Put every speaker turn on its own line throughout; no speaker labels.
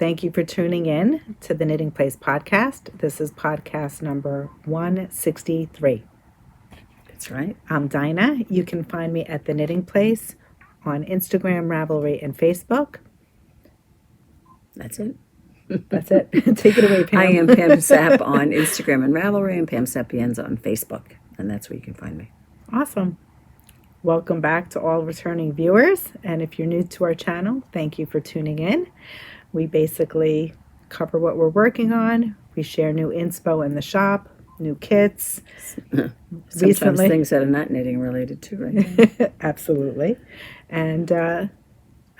Thank you for tuning in to the Knitting Place podcast. This is podcast number 163.
That's right.
I'm Dina. You can find me at the Knitting Place on Instagram, Ravelry, and Facebook.
That's it.
That's it. Take it away, Pam.
I am Pam Sapp on Instagram and Ravelry, and Pam Sapienza on Facebook. And that's where you can find me.
Awesome. Welcome back to all returning viewers. And if you're new to our channel, thank you for tuning in. We basically cover what we're working on. We share new inspo in the shop, new kits.
Sometimes
Recently,
things that are not knitting related to, right?
absolutely. And I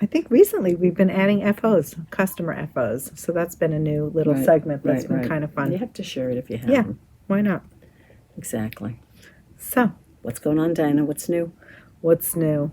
think recently we've been adding FOs, customer FOs. So that's been a new little segment that's been kind of fun.
You have to share it if you have
Yeah,
them.
why not?
Exactly.
So,
What's going on, Dinah? What's new?
what's new?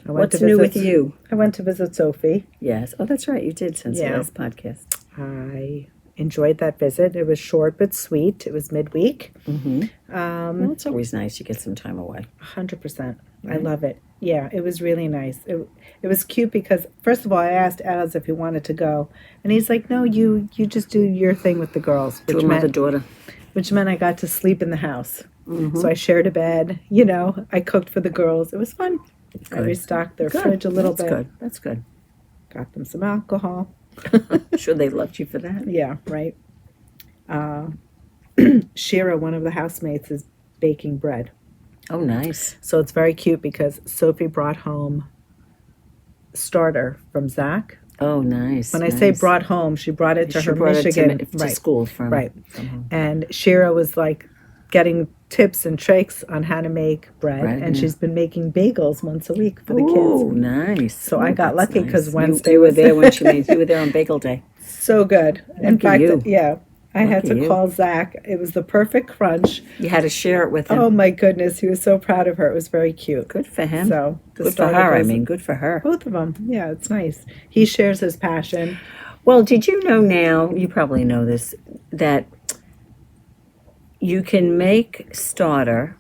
What's new with you?
I went to visit Sophie.
Yes. Oh, that's right. You did since the last podcast.
I enjoyed that visit. It was short but sweet. It was midweek.
Mm-hmm. Well, it's always nice to get some time away.
100%.
Right.
I love it. Yeah, it was really nice. It was cute because, first of all, I asked Az if he wanted to go. And he's like, no, you just do your thing with the girls.
To a mother-daughter.
Which meant I got to sleep in the house.
Mm-hmm.
So I shared a bed. You know, I cooked for the girls. It was fun.
Good.
I restocked their fridge a little bit.
Good. That's good.
Got them some alcohol.
I'm sure they loved you for that.
Yeah, right. Shira, one of the housemates, is baking bread.
Oh, nice.
So it's very cute because Sophie brought home starter from Zach.
Oh, nice.
When I say brought home, she brought it to her Michigan.
to school from home.
And Shira was like getting tips and tricks on how to make bread. And she's been making bagels once a week for the kids.
Oh, nice.
So I got lucky because Wednesday
you were there when she made. You were there on Bagel Day.
So good. In fact, yeah. I had to
you.
call Zach. It was the perfect crunch.
You had to share it with him.
Oh my goodness, he was so proud of her. It was very cute.
Good for him.
So
good for her. I mean, good for her.
Both of them. Yeah, it's nice. He shares his passion.
Well, did you know now? You probably know this, that you can make starter.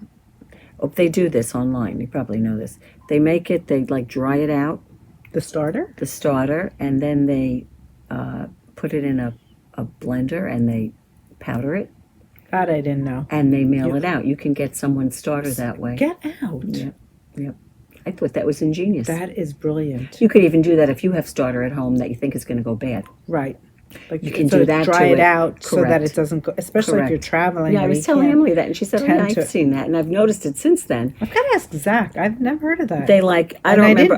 Oh, they do this online. You probably know this. They make it. They like dry it out.
The starter.
The starter, and then they put it in a blender and they powder it.
That I didn't know.
And they mail it out. You can get someone's starter that way.
Get out.
Yep. I thought that was ingenious.
That is brilliant.
You could even do that if you have starter at home that you think is going to go bad.
Right. Like
you can do that
dry
to
it out so that
Correct.
it doesn't go, especially if you're traveling.
Yeah, I was telling Emily that, and she said, "Oh, yeah, I've seen that, and I've noticed it since then."
I've got to ask Zach. I've never heard of that.
They I don't remember.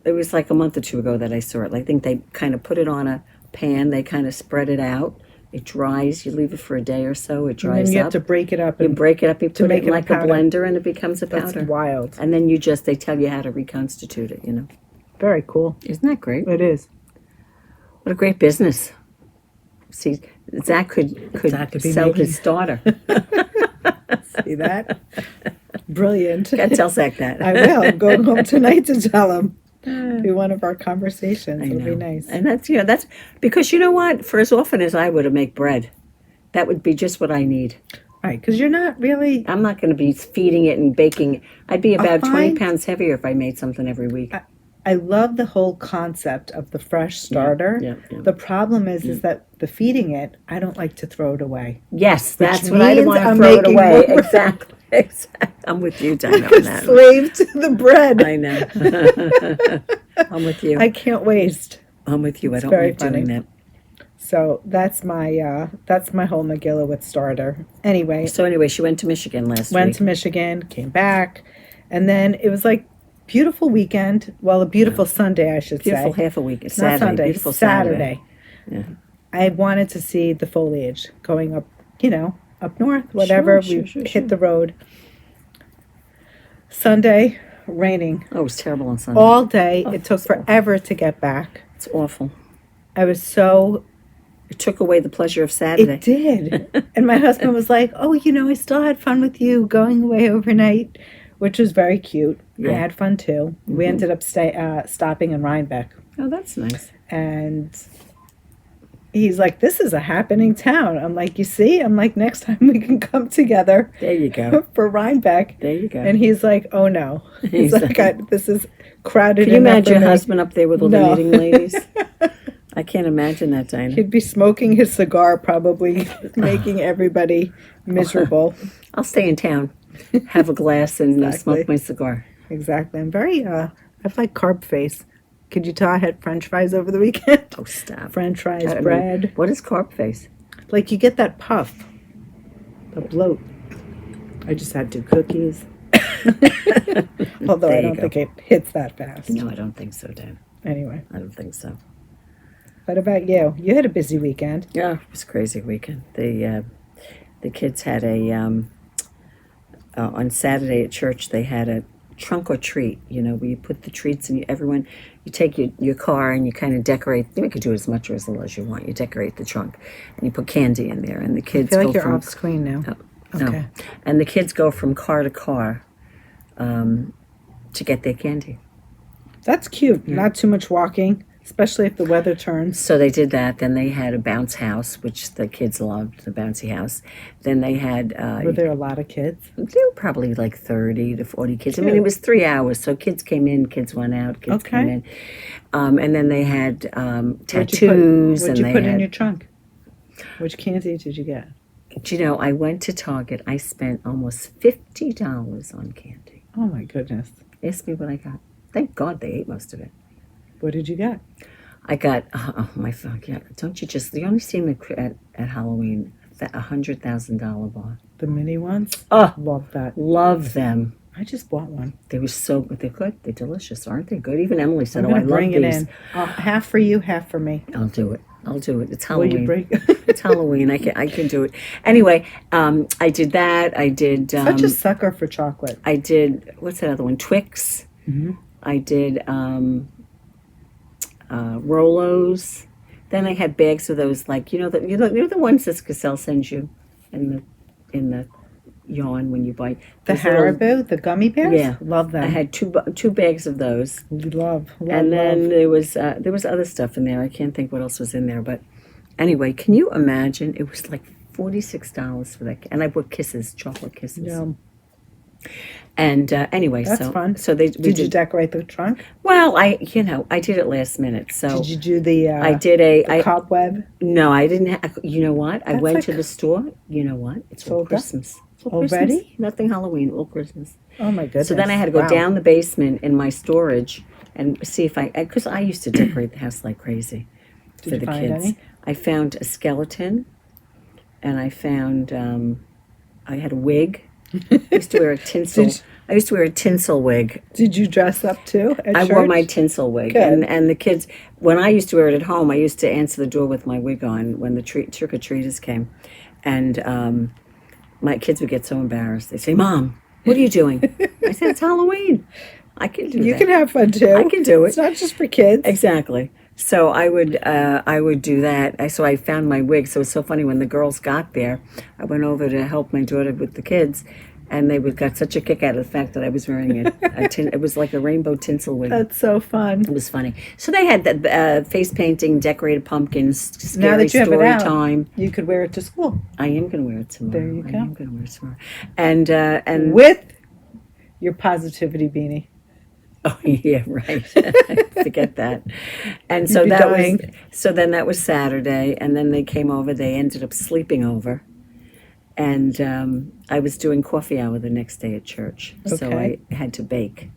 It
was like a month or two ago that I saw it. I think they kind of put it on a pan. They kind of spread it out. It dries. You leave it for a day or so. It dries
and then you
up.
have to break it up.
You break it up. You put it in like a blender, and it becomes a powder.
That's wild.
And then they tell you how to reconstitute it. You know.
Very cool.
Isn't that great?
It is.
What a great business. See, Zach could sell his starter.
See that? Brilliant.
Got to tell Zach that.
I will. I'm going home tonight to tell him. Be one of our conversations. It'll be nice.
And that's because you know what? For as often as I were to make bread, that would be just what I need.
Right, because you're not really...
I'm not going to be feeding it and baking it. I'd be about 20 pounds heavier if I made something every week.
I love the whole concept of the fresh starter.
Yeah.
The problem is that the feeding it, I don't like to throw it away.
Yes, that's what I want to throw it away. Exactly. I'm with you, Dina, on that.
Slave to the bread.
I know. I'm with you.
I can't waste.
I'm with you.
It's
I don't like
funny.
doing that.
So that's my whole Megillah with starter. Anyway.
So anyway, she went to Michigan last week.
Went to Michigan, came back, and then it was like beautiful weekend. Well, a beautiful Sunday, I should say.
Beautiful half a week.
It's not Sunday.
Beautiful
Saturday.
Yeah.
I wanted to see the foliage going up, up north, whatever. We hit the road. Sunday, raining.
Oh, it was terrible on Sunday.
All day. It took forever to get back.
It's awful.
I was so...
It took away the pleasure of Saturday.
It did. And my husband was like, oh, I still had fun with you going away overnight, which was very cute.
Yeah.
I had fun, too. Mm-hmm. We ended up stopping in Rhinebeck.
Oh, that's nice.
And he's like, this is a happening town. I'm like, you see? I'm like, next time we can come together.
There you go.
For Rhinebeck.
There you go.
And he's like, oh, no. He's like, this is crowded.
Can you imagine your husband up there with all the knitting ladies? I can't imagine that, Dina.
He'd be smoking his cigar, probably making everybody miserable.
I'll stay in town, have a glass, and
Exactly.
smoke my cigar.
Exactly. I'm very, I have like carb face. Could you tell I had French fries over the weekend?
Oh, stop.
French fries,
I don't know.
bread.
What is carb face?
Like you get that puff, the bloat. I just had 2 cookies. Although
There
I
you
don't
go.
think it hits that fast.
No, I don't think so, Dan.
Anyway,
I don't think so.
what about you? You had a busy weekend.
Yeah, it was a crazy weekend. The kids had on Saturday at church, they had a trunk or treat, where you put the treats and you take your car and you kind of decorate. You could do as much or as little as you want. You decorate the trunk and you put candy in there, and the
I
kids
feel like
go
you're
from
off screen now.
no.
Okay.
And the kids go from car to car to get their candy.
That's cute. Not too much walking, especially if the weather turns.
So they did that. Then they had a bounce house, which the kids loved, the bouncy house. Then they had
Were there a lot of kids?
there were probably like 30 to 40 kids. I mean, it was 3 hours. So kids came in, kids went out, kids came in. And then they had tattoos.
What'd you
and
put
they
in
had,
your trunk? Which candy did you get?
Do you know, I went to Target. I spent almost $50 on candy.
Oh my goodness.
Ask me what I got. Thank God they ate most of it.
What did you get?
I got, my fuck, yeah. Don't you you only see them at Halloween, $100,000 bar.
The mini ones?
Oh,
Love that.
love them.
I just bought one.
They were so good. They're good. They're delicious, aren't they good? Even Emily said,
I'm
I
gonna
love
bring
these.
it in. Half for you, half for me.
I'll do it. It's
Will you
Halloween.
bring?
It's Halloween. I can do it. Anyway, I did that. I did.
Such a sucker for chocolate.
I did. What's that other one? Twix.
Mm-hmm.
I did Rolos. Then I had bags of those, like the ones that Cassell sends you in the yarn when you buy
The
those little-
Haribo, the gummy bears.
Yeah.
Love them.
I had two bags of those.
love.
And then there was other stuff in there. I can't think what else was in there, but anyway, can you imagine? It was like $46 for that, and I bought kisses, chocolate kisses.
Yum.
And anyway,
That's fun.
So
Did you decorate the trunk?
Well, I did it last minute. So
Did you do the?
I did
the cobweb.
No, I didn't. You know what? I
That's
went
like-
to the store. You know what? It's all
Sold out?
Christmas. It's all
Already?
Christmas. Nothing Halloween. All Christmas.
Oh my goodness.
So then I had to go
Wow.
down the basement in my storage and see if because I used to decorate the house like crazy
Did
for
you
the
find
kids.
any?
I found a skeleton, and I found I had a wig. I used to wear a tinsel. I used to wear a tinsel wig.
Did you dress up too? At
I wore
church?
my tinsel wig,
Good.
and the kids. When I used to wear it at home, I used to answer the door with my wig on when the trick or treaters came, and my kids would get so embarrassed. They say, "Mom, what are you doing?" I said, "It's Halloween. I can do
You
that.
can have fun too.
I can do it."
It's not just for kids.
Exactly. So I would do that. So I found my wig. So it was so funny when the girls got there. I went over to help my daughter with the kids, and they got such a kick out of the fact that I was wearing it. It was like a rainbow tinsel wig.
That's so fun.
It was funny. So they had the face painting, decorated pumpkins, scary
Now that you have it
story
out,
time.
you could wear it to school
I am going to wear it tomorrow.
There you
I
go.
am going to wear it tomorrow. And
with your positivity beanie.
oh yeah, right. Forget that. And so
You'd be
that
dying.
then that was Saturday, and then they came over. They ended up sleeping over, and I was doing coffee hour the next day at church. So
Okay.
I had to bake.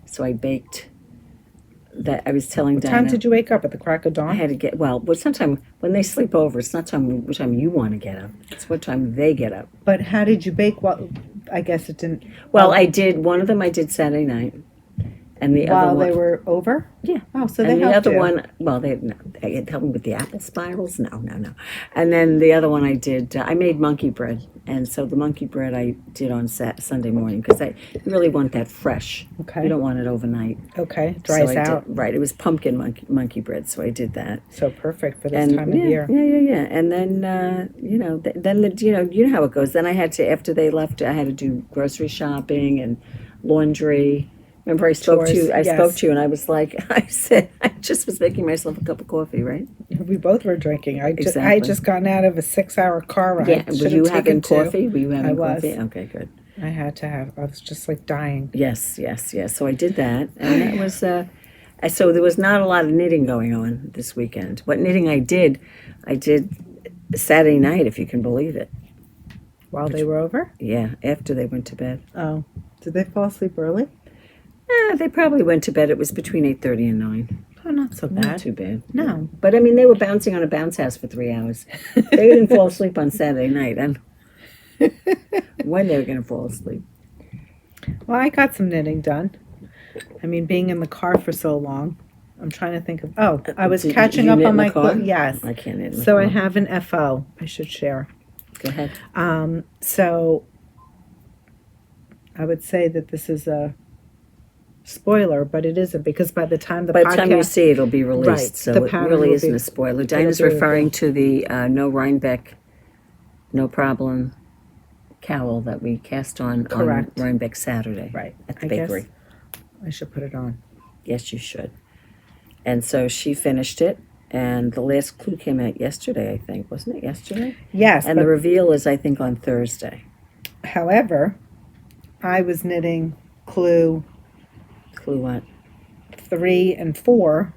So I baked. That I was telling
What
Dina.
time did you wake up? At the crack of
I
dawn?
had to get but sometime when they sleep over, it's not what time you want to get up. It's what time they get up.
But how did you bake? Well, I guess it didn't.
Well, I did one of them. I did Saturday night, and the
While
other one.
they were over?
Yeah.
Oh, so
And
they
the
helped
other
you.
one, well, they had helped me with the apple spirals. No. And then the other one I did, I made monkey bread. And so the monkey bread I did on Sunday morning because you really want that fresh.
Okay.
You don't want it overnight.
Okay,
So
dries
I did-
out.
right. It was pumpkin monkey bread, so I did that.
So perfect for this time of year.
Yeah. And then, you know how it goes. Then I had to, after they left, I had to do grocery shopping and laundry. Remember, I spoke to you.
Chores, yes.
Spoke to you, and I was like, I said, I just was making myself a cup of coffee, right?
We both were drinking. I had
Exactly.
just gotten out of a 6-hour car ride.
Yeah. Were
Should
you
have
having
taken two.
coffee? Were you having
I was.
coffee? Okay, good.
I had to have. I was just like dying.
Yes. So I did that, and that was. So there was not a lot of knitting going on this weekend. What knitting I did Saturday night, if you can believe it.
While they were over?
Yeah, after they went to bed.
Oh. Did they fall asleep early?
They probably went to bed. It was between 8:30 and 9.
Oh, not so bad.
Not too bad.
No.
But I mean, they were bouncing on a bounce house for 3 hours. They didn't fall asleep on Saturday night. And when they were going to fall asleep.
Well, I got some knitting done. I mean, being in the car for so long, I'm trying to think of. Oh, I was catching
you
up
knit
on
in the
my
car?
yes.
I can't knit in the
So
car.
I have an FO. I should share.
Go ahead.
So I would say that this is a spoiler, but it isn't, because by the time the
By the
podcast,
time you see it, it'll be released.
Right,
So
the
it
pattern
really
will
isn't
be-
a spoiler. Dina's
be
referring to the no Rhinebeck, no problem cowl that we cast on
Correct.
Rhinebeck Saturday
right
at the
I
bakery.
guess I should put it on.
Yes, you should. And so she finished it, and the last clue came out yesterday, I think. Wasn't it yesterday?
Yes,
And
but
the reveal is, I think, on Thursday.
however, I was knitting clue
Clue what?
3 and 4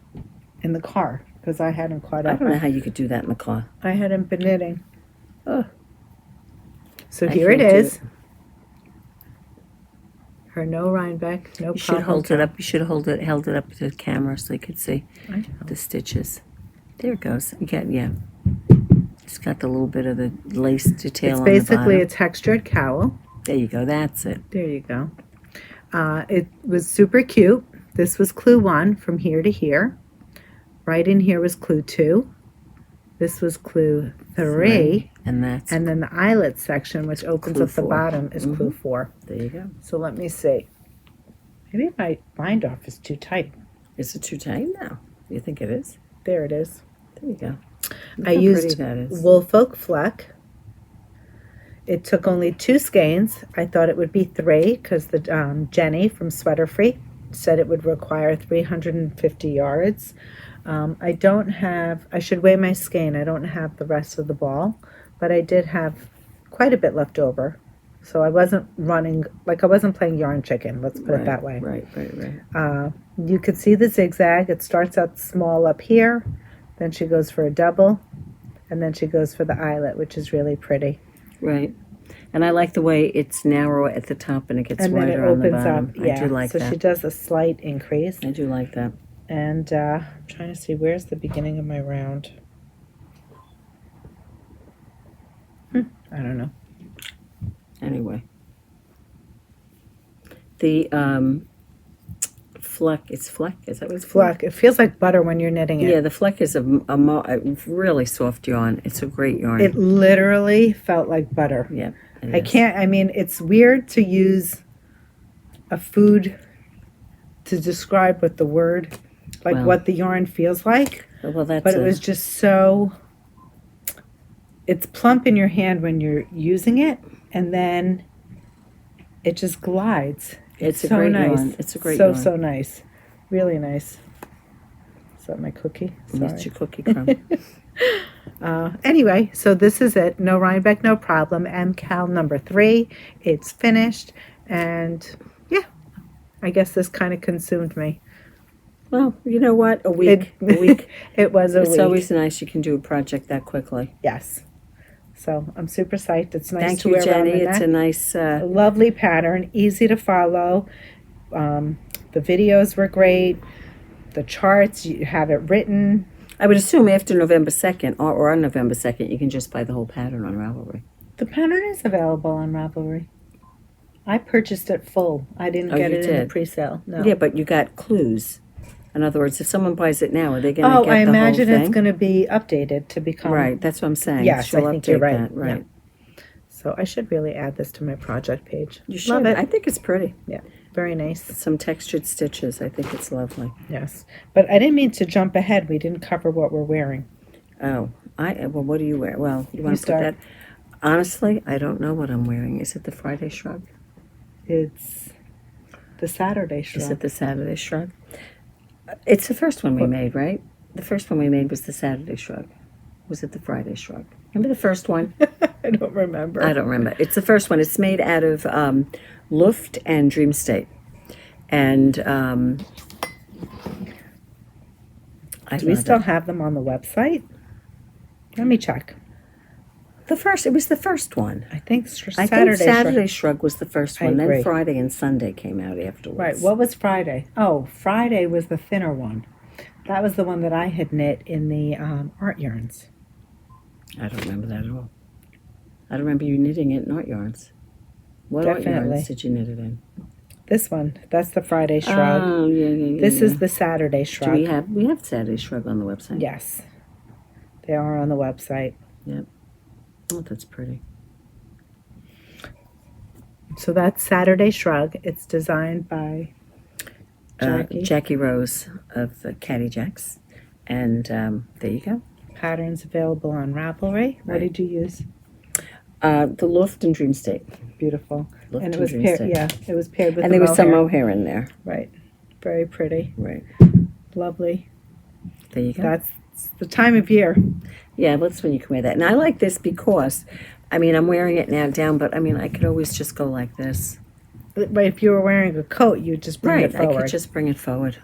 in the car because I hadn't caught
I
up.
don't know how you could do that in the car.
I hadn't been knitting.
Oh.
So
I
here it
can't do
is. Her no Rhinebeck, no
You should
problem.
hold it up. You should held it up to the camera so you could see
I know.
the stitches. There it goes. Again, yeah. It's got the little bit of the lace detail
It's
on
basically
the
a textured cowl.
There you go. That's it.
There you go. It was super cute. This was clue 1 from here to here. Right in here was clue 2. This was clue 3.
And that's
And then the eyelet section, which opens
Clue
up the
4.
bottom, is clue 4.
there you go.
So let me see. Maybe my bind off is too tight.
Is it too tight now? You think it is?
There it is.
There you go. Look
I
how
used
pretty that is.
Woolfolk Fleck. It took only 2 skeins. I thought it would be 3 because the Jenny from SweaterFreak said it would require 350 yards. I don't have, I should weigh my skein. I don't have the rest of the ball, but I did have quite a bit left over. So I wasn't running, like I wasn't playing yarn chicken, let's put it that way.
Right.
You could see the zigzag. It starts out small up here, then she goes for a double, and then she goes for the eyelet, which is really pretty.
Right. And I like the way it's narrow at the top and it gets
And then it
wider on the
opens
bottom.
up. Yeah.
I do like
so
that.
she does a slight increase.
I do like that.
And I'm trying to see, where's the beginning of my round? I don't know.
Anyway. The Fleck, it's Fleck? Is that what it's called?
Fleck. It feels like butter when you're knitting it.
Yeah, the Fleck is a really soft yarn. It's a great yarn.
It literally felt like butter.
Yeah. it
I
is.
can't, I mean, it's weird to use a food to describe what the word, like
Well.
what the yarn feels like.
Well, that's
But it was just so, it's plump in your hand when you're using it, and then it just glides.
It's a
so
great
nice.
yarn. It's a great
so,
yarn.
So nice. Really nice. Is that my cookie?
It's
Sorry.
your cookie crumb.
Anyway, so this is it. No Rhinebeck, no problem. MKAL number 3. It's finished. And yeah, I guess this kind of consumed me.
Well, you know what? A week.
It was a
It's
week.
always nice you can do a project that quickly.
Yes. So I'm super psyched. It's nice
Thank
to
you,
wear around
Jenny.
the
It's
neck.
a nice.
A lovely pattern, easy to follow. The videos were great. The charts, you have it written.
I would assume after November 2nd or on November 2nd, you can just buy the whole pattern on Ravelry.
The pattern is available on Ravelry. I purchased it full. I didn't
Oh,
get
you
it in the
did?
pre-sale. No.
Yeah, but you got clues. In other words, if someone buys it now, are they going to
Oh,
get
I
the
imagine
whole
it's
thing?
going to be updated to become.
Right, that's what I'm saying.
Yes,
She'll
I think you're
update
right.
that, right.
So I should really add this to my project page.
You should.
Love it.
I think it's pretty.
Yeah, very nice.
Some textured stitches. I think it's lovely.
Yes, but I didn't mean to jump ahead. We didn't cover what we're wearing.
Oh, well, what do you wear? Well, you want to put
start.
that? Honestly, I don't know what I'm wearing. Is it the Friday Shrug?
It's the Saturday
Is
Shrug.
it the Saturday Shrug? It's the first one we made, right? The first one we made was the Saturday Shrug. Was it the Friday Shrug? Remember the first one?
I don't remember.
I don't remember. It's the first one. It's made out of Luft and Dream State. And
Do we still have them on the website? Let me check.
It was the first one.
I think
Saturday Shrug was the first one.
agree.
Then Friday and Sunday came out afterwards.
Right. What was Friday? Oh, Friday was the thinner one. That was the one that I had knit in the art yarns.
I don't remember that at all. I don't remember you knitting it in art yarns. What art yarns did you knit it in?
This one. That's the Friday Shrug.
Oh, yeah.
This is the Saturday Shrug.
Do we have Saturday Shrug on the website?
Yes. They are on the website.
Yep. Oh, that's pretty.
So that's Saturday Shrug. It's designed by
Jackie Rose of Caddy Jacks. And there you go.
Patterns available on Ravelry. What did you use?
The Loft and Dream State.
Beautiful.
Loft
and it
and
was
Dream
paired.
State.
Yeah, it was paired with.
And there was some mohair in there.
Right. Very pretty.
Right.
Lovely.
There you go.
That's the time of year.
Yeah, that's when you can wear that. And I like this because, I mean, I'm wearing it now down, but I mean, I could always just go like this.
But if you were wearing a coat, you'd just bring it forward.
I could just bring it forward,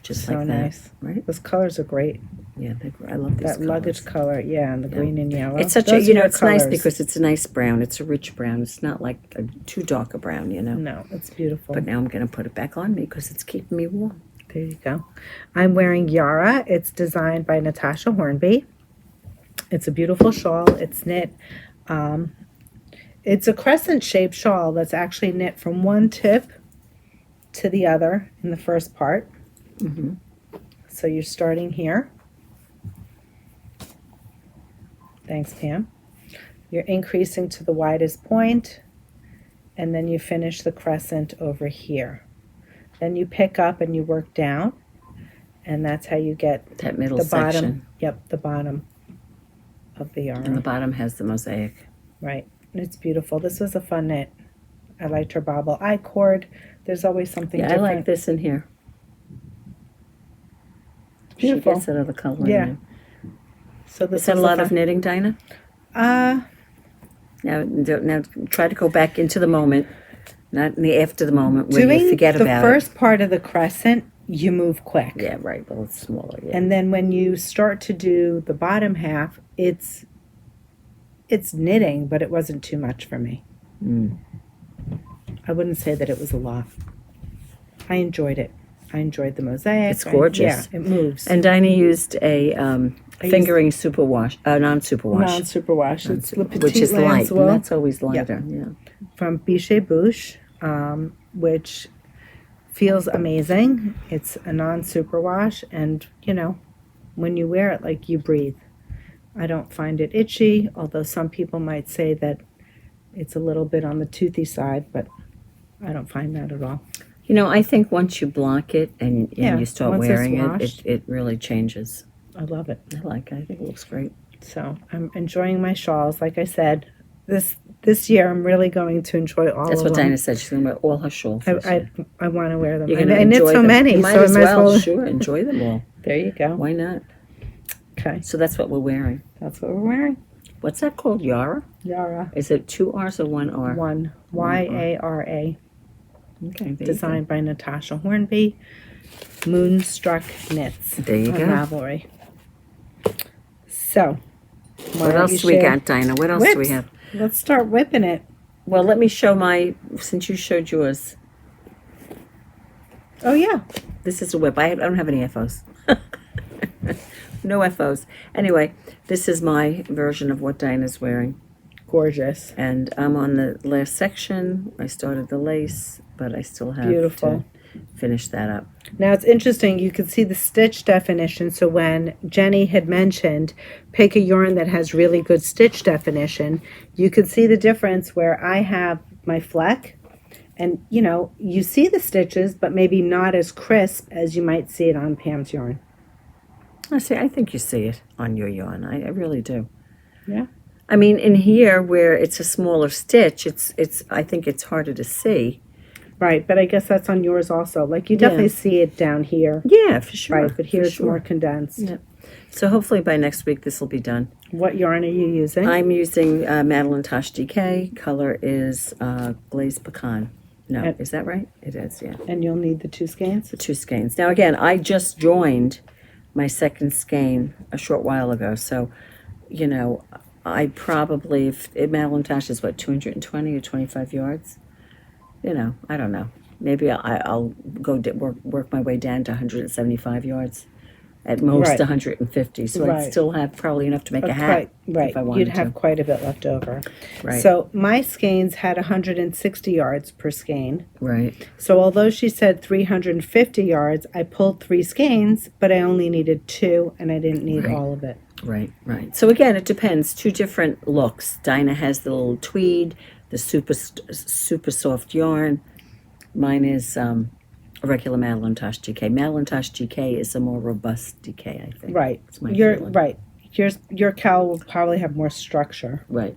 just
so
like that.
Nice.
Right?
Those colors are great.
Yeah, I love these
That
colors.
luggage color, yeah, and the green and yellow.
It's such
Those
it's
colors.
nice because it's a nice brown. It's a rich brown. It's not like a too dark a brown,
No, it's beautiful.
But now I'm going to put it back on me because it's keeping me warm.
There you go. I'm wearing Yara. It's designed by Natasja Hornby. It's a beautiful shawl. It's knit. It's a crescent-shaped shawl that's actually knit from one tip to the other in the first part.
Mm-hmm.
So you're starting here. Thanks, Pam. You're increasing to the widest point, and then you finish the crescent over here. Then you pick up and you work down, and that's how you get
that middle
the
section.
Bottom. Yep, the bottom of the yarn.
And the bottom has the mosaic.
Right. It's beautiful. This was a fun knit. I liked her bobble eye cord. There's always something different.
I like this in here.
Beautiful.
She gets that other color
Yeah.
in there.
So this
is that a lot of knitting, Dina? Now try to go back into the moment, not in the after the moment where you forget about it.
The first part of the crescent, you move quick.
Yeah, right. Well, it's smaller. Yeah.
And then when you start to do the bottom half, it's knitting, but it wasn't too much for me. I wouldn't say that it was a lot. I enjoyed it. I enjoed the mosaic.
It's gorgeous.
Yeah, it moves.
And Dinah used a fingering superwash, non-superwash.
Non-superwash. It's Le Petit
which is light.
Landswool.
That's always lighter. Yeah.
From Bichet Bouche, which feels amazing. It's a non-superwash, and when you wear it, like, you breathe. I don't find it itchy, although some people might say that it's a little bit on the toothy side, but I don't find that at all.
I think once you block it and you start wearing
it,
it really changes.
I love it.
I like it. I think it looks great.
So I'm enjoying my shawls. Like I said, this year I'm really going to enjoy all of them.
That's what Dina said. She's going to wear all her shawls.
I want to wear them.
You're going to
enjoy so
them.
many.
You might
so
as well. Sure, enjoy them all.
There you go.
Why not?
Okay.
So that's what we're wearing.
That's what we're wearing.
What's that called? Yara?
Yara.
Is it 2 R's or 1 R?
One. Yara.
Okay.
Designed by Natasja Hornby. Moonstruck Knits.
There you go.
Ravelry. So.
What else do we got, Dinah? What else do we have?
Let's start whipping it.
Well, let me show since you showed yours.
Oh, yeah.
This is a whip. I don't have any FOs. No FOs. Anyway, this is my version of what Dinah's wearing.
Gorgeous.
And I'm on the last section. I started the lace, but I still have
to
finish that up.
Now it's interesting. You can see the stitch definition. So when Jenny had mentioned pick a yarn that has really good stitch definition, you can see the difference where I have my Fleck. And, you see the stitches, but maybe not as crisp as you might see it on Pam's yarn.
I think you see it on your yarn. I really do.
Yeah.
I mean, in here where it's a smaller stitch, I think it's harder to see.
Right, but I guess that's on yours also. Like, you definitely see it down here.
Yeah, for sure.
Right, but here it's more condensed.
Yeah. So hopefully by next week this will be done.
What yarn are you using?
I'm using Madeline Tosh DK. Color is Glazed Pecan. No, is that right? It is, yeah.
And you'll need the 2 skeins?
The 2 skeins. Now, again, I just joined my second skein a short while ago. So, you know, I probably, if Madeline Tosh is what, 220 or 25 yards? You know, I don't know. Maybe I'll go work my way down to 175 yards. At most
Right.
150. So I'd
Right.
still have probably enough to make a hat
Right.
if I wanted
You'd have
to.
quite a bit left over.
Right.
So my skeins had 160 yards per skein.
Right.
So although she said 350 yards, I pulled 3 skeins, but I only needed 2, and I didn't need
Right.
all of it.
Right, right. So again, it depends. 2 different looks. Dinah has the little tweed, the super soft yarn. Mine is a regular Madeline Tosh GK. Madeline Tosh GK is a more robust DK, I think.
Right.
It's my
Your
feeling.
right. Your cowl will probably have more structure.
Right.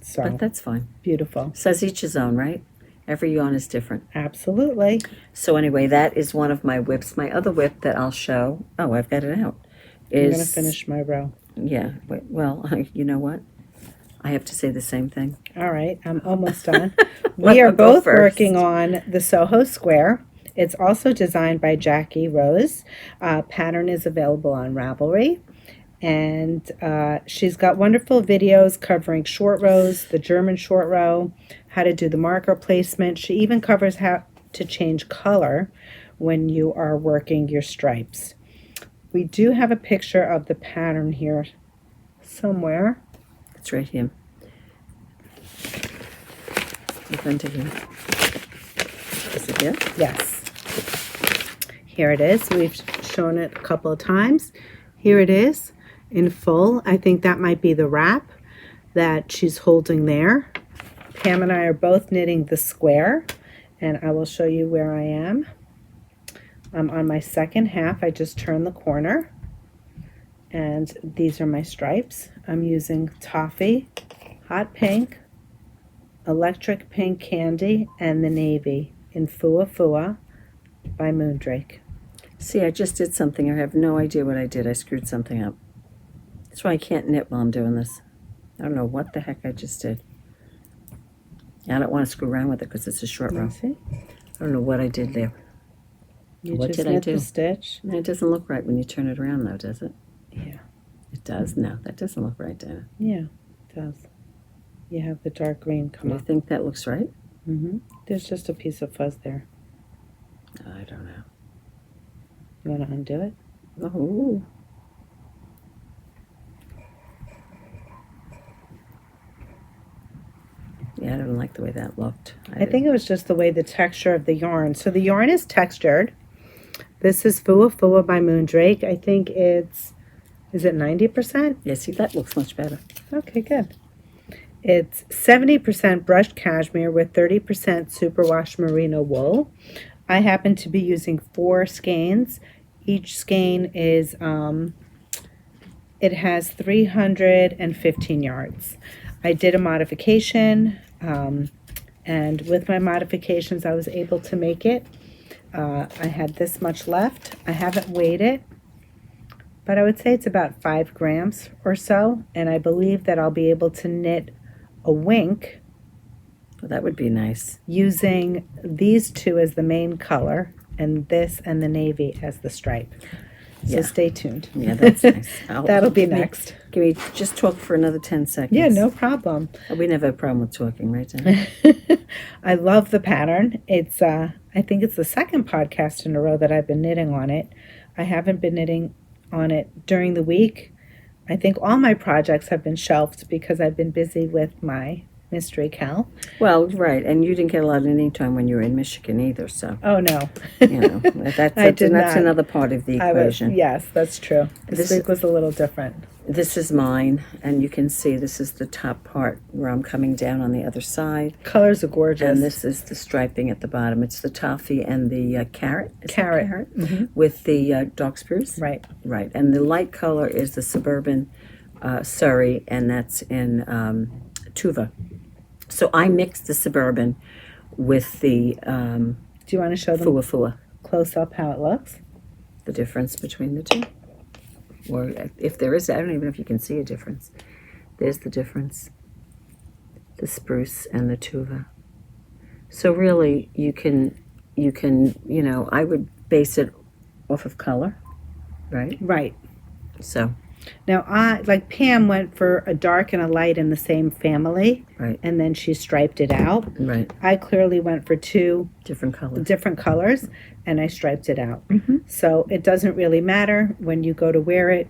So
But that's fine.
beautiful.
Says each his own, right? Every yarn is different.
Absolutely.
So anyway, that is one of my whips. My other whip that I'll show. Oh, I've got it out.
I'm gonna finish my row.
Yeah. Well, you know what? I have to say the same thing.
All right, I'm almost done.
Let
We are
her go
both
first.
working on the Soho square. It's also designed by Jackie Rose. Pattern is available on Ravelry. And she's got wonderful videos covering short rows, the German short row, how to do the marker placement. She even covers how to change color when you are working your stripes. We do have a picture of the pattern here somewhere.
It's right here. In front of you. Is it here?
Yes. Here it is. We've shown it a couple of times. Here it is in full. I think that might be the wrap that she's holding there. Pam and I are both knitting the square, and I will show you where I am. I'm on my second half. I just turned the corner, and these are my stripes. I'm using Toffee, Hot Pink, Electric Pink Candy, and the Navy in Fua Fua by Moondrake.
See, I just did something. I have no idea what I did. I screwed something up. That's why I can't knit while I'm doing this. I don't know what the heck I just did. I don't want to screw around with it because it's a short row.
See?
I don't know what I did there.
You
What
just
did I
knit
do?
the stitch.
It doesn't look right when you turn it around, though, does it?
Yeah.
It does? No, that doesn't look right, Dina.
Yeah, it does. You have the dark green come
You
up.
think that looks right?
There's just a piece of fuzz there.
I don't know.
You want to undo it?
Oh. Yeah, I don't like the way that looked.
I think it was just the way the texture of the yarn. So the yarn is textured. This is Fua Fua by Moondrake. I think is it 90%?
Yeah, see, that looks much better.
Okay, good. It's 70% brushed cashmere with 30% superwash merino wool. I happen to be using 4 skeins. Each skein is, it has 315 yards. I did a modification, and with my modifications, I was able to make it. I had this much left. I haven't weighed it, but I would say it's about 5 grams or so, and I believe that I'll be able to knit a wink
Well, that would be nice.
using these 2 as the main color and this and the navy as the stripe. So
Yeah.
stay tuned.
Yeah, that's nice.
That'll be next.
Give me, just talk for another 10 seconds.
Yeah, no problem.
We never have a problem with talking, right, Dina?
I love the pattern. It's I think it's the second podcast in a row that I've been knitting on it. I haven't been knitting on it during the week. I think all my projects have been shelved because I've been busy with my mystery cowl.
Well, right, and you didn't get a lot of knitting time when you were in Michigan either, so,
Oh no.
you know, that's
I did not.
another part of the equation.
Yes, that's true. This
This-
week was a little different.
This is mine, and you can see this is the top part where I'm coming down on the other side,
Colors are gorgeous.
and this is the striping at the bottom. It's the toffee and the carrot. Is that
Carrot.
with the dark spruce.
Right.
Right, and the light color is the Suburban Surrey, and that's in Tuva. So I mixed the Suburban with the
Do you want to show them
Fua Fua.
close up how it looks?
The difference between the two, or if there is, I don't even know if you can see a difference. There's the difference, the spruce and the Tuva. So really, you can, I would base it off of color. right?
Right.
So,
Now, like Pam went for a dark and a light in the same family,
right,
and then she striped it out.
right.
I clearly went for two
Different colors.
different colors, and I striped it out.
Mm-hmm.
So it doesn't really matter when you go to wear it.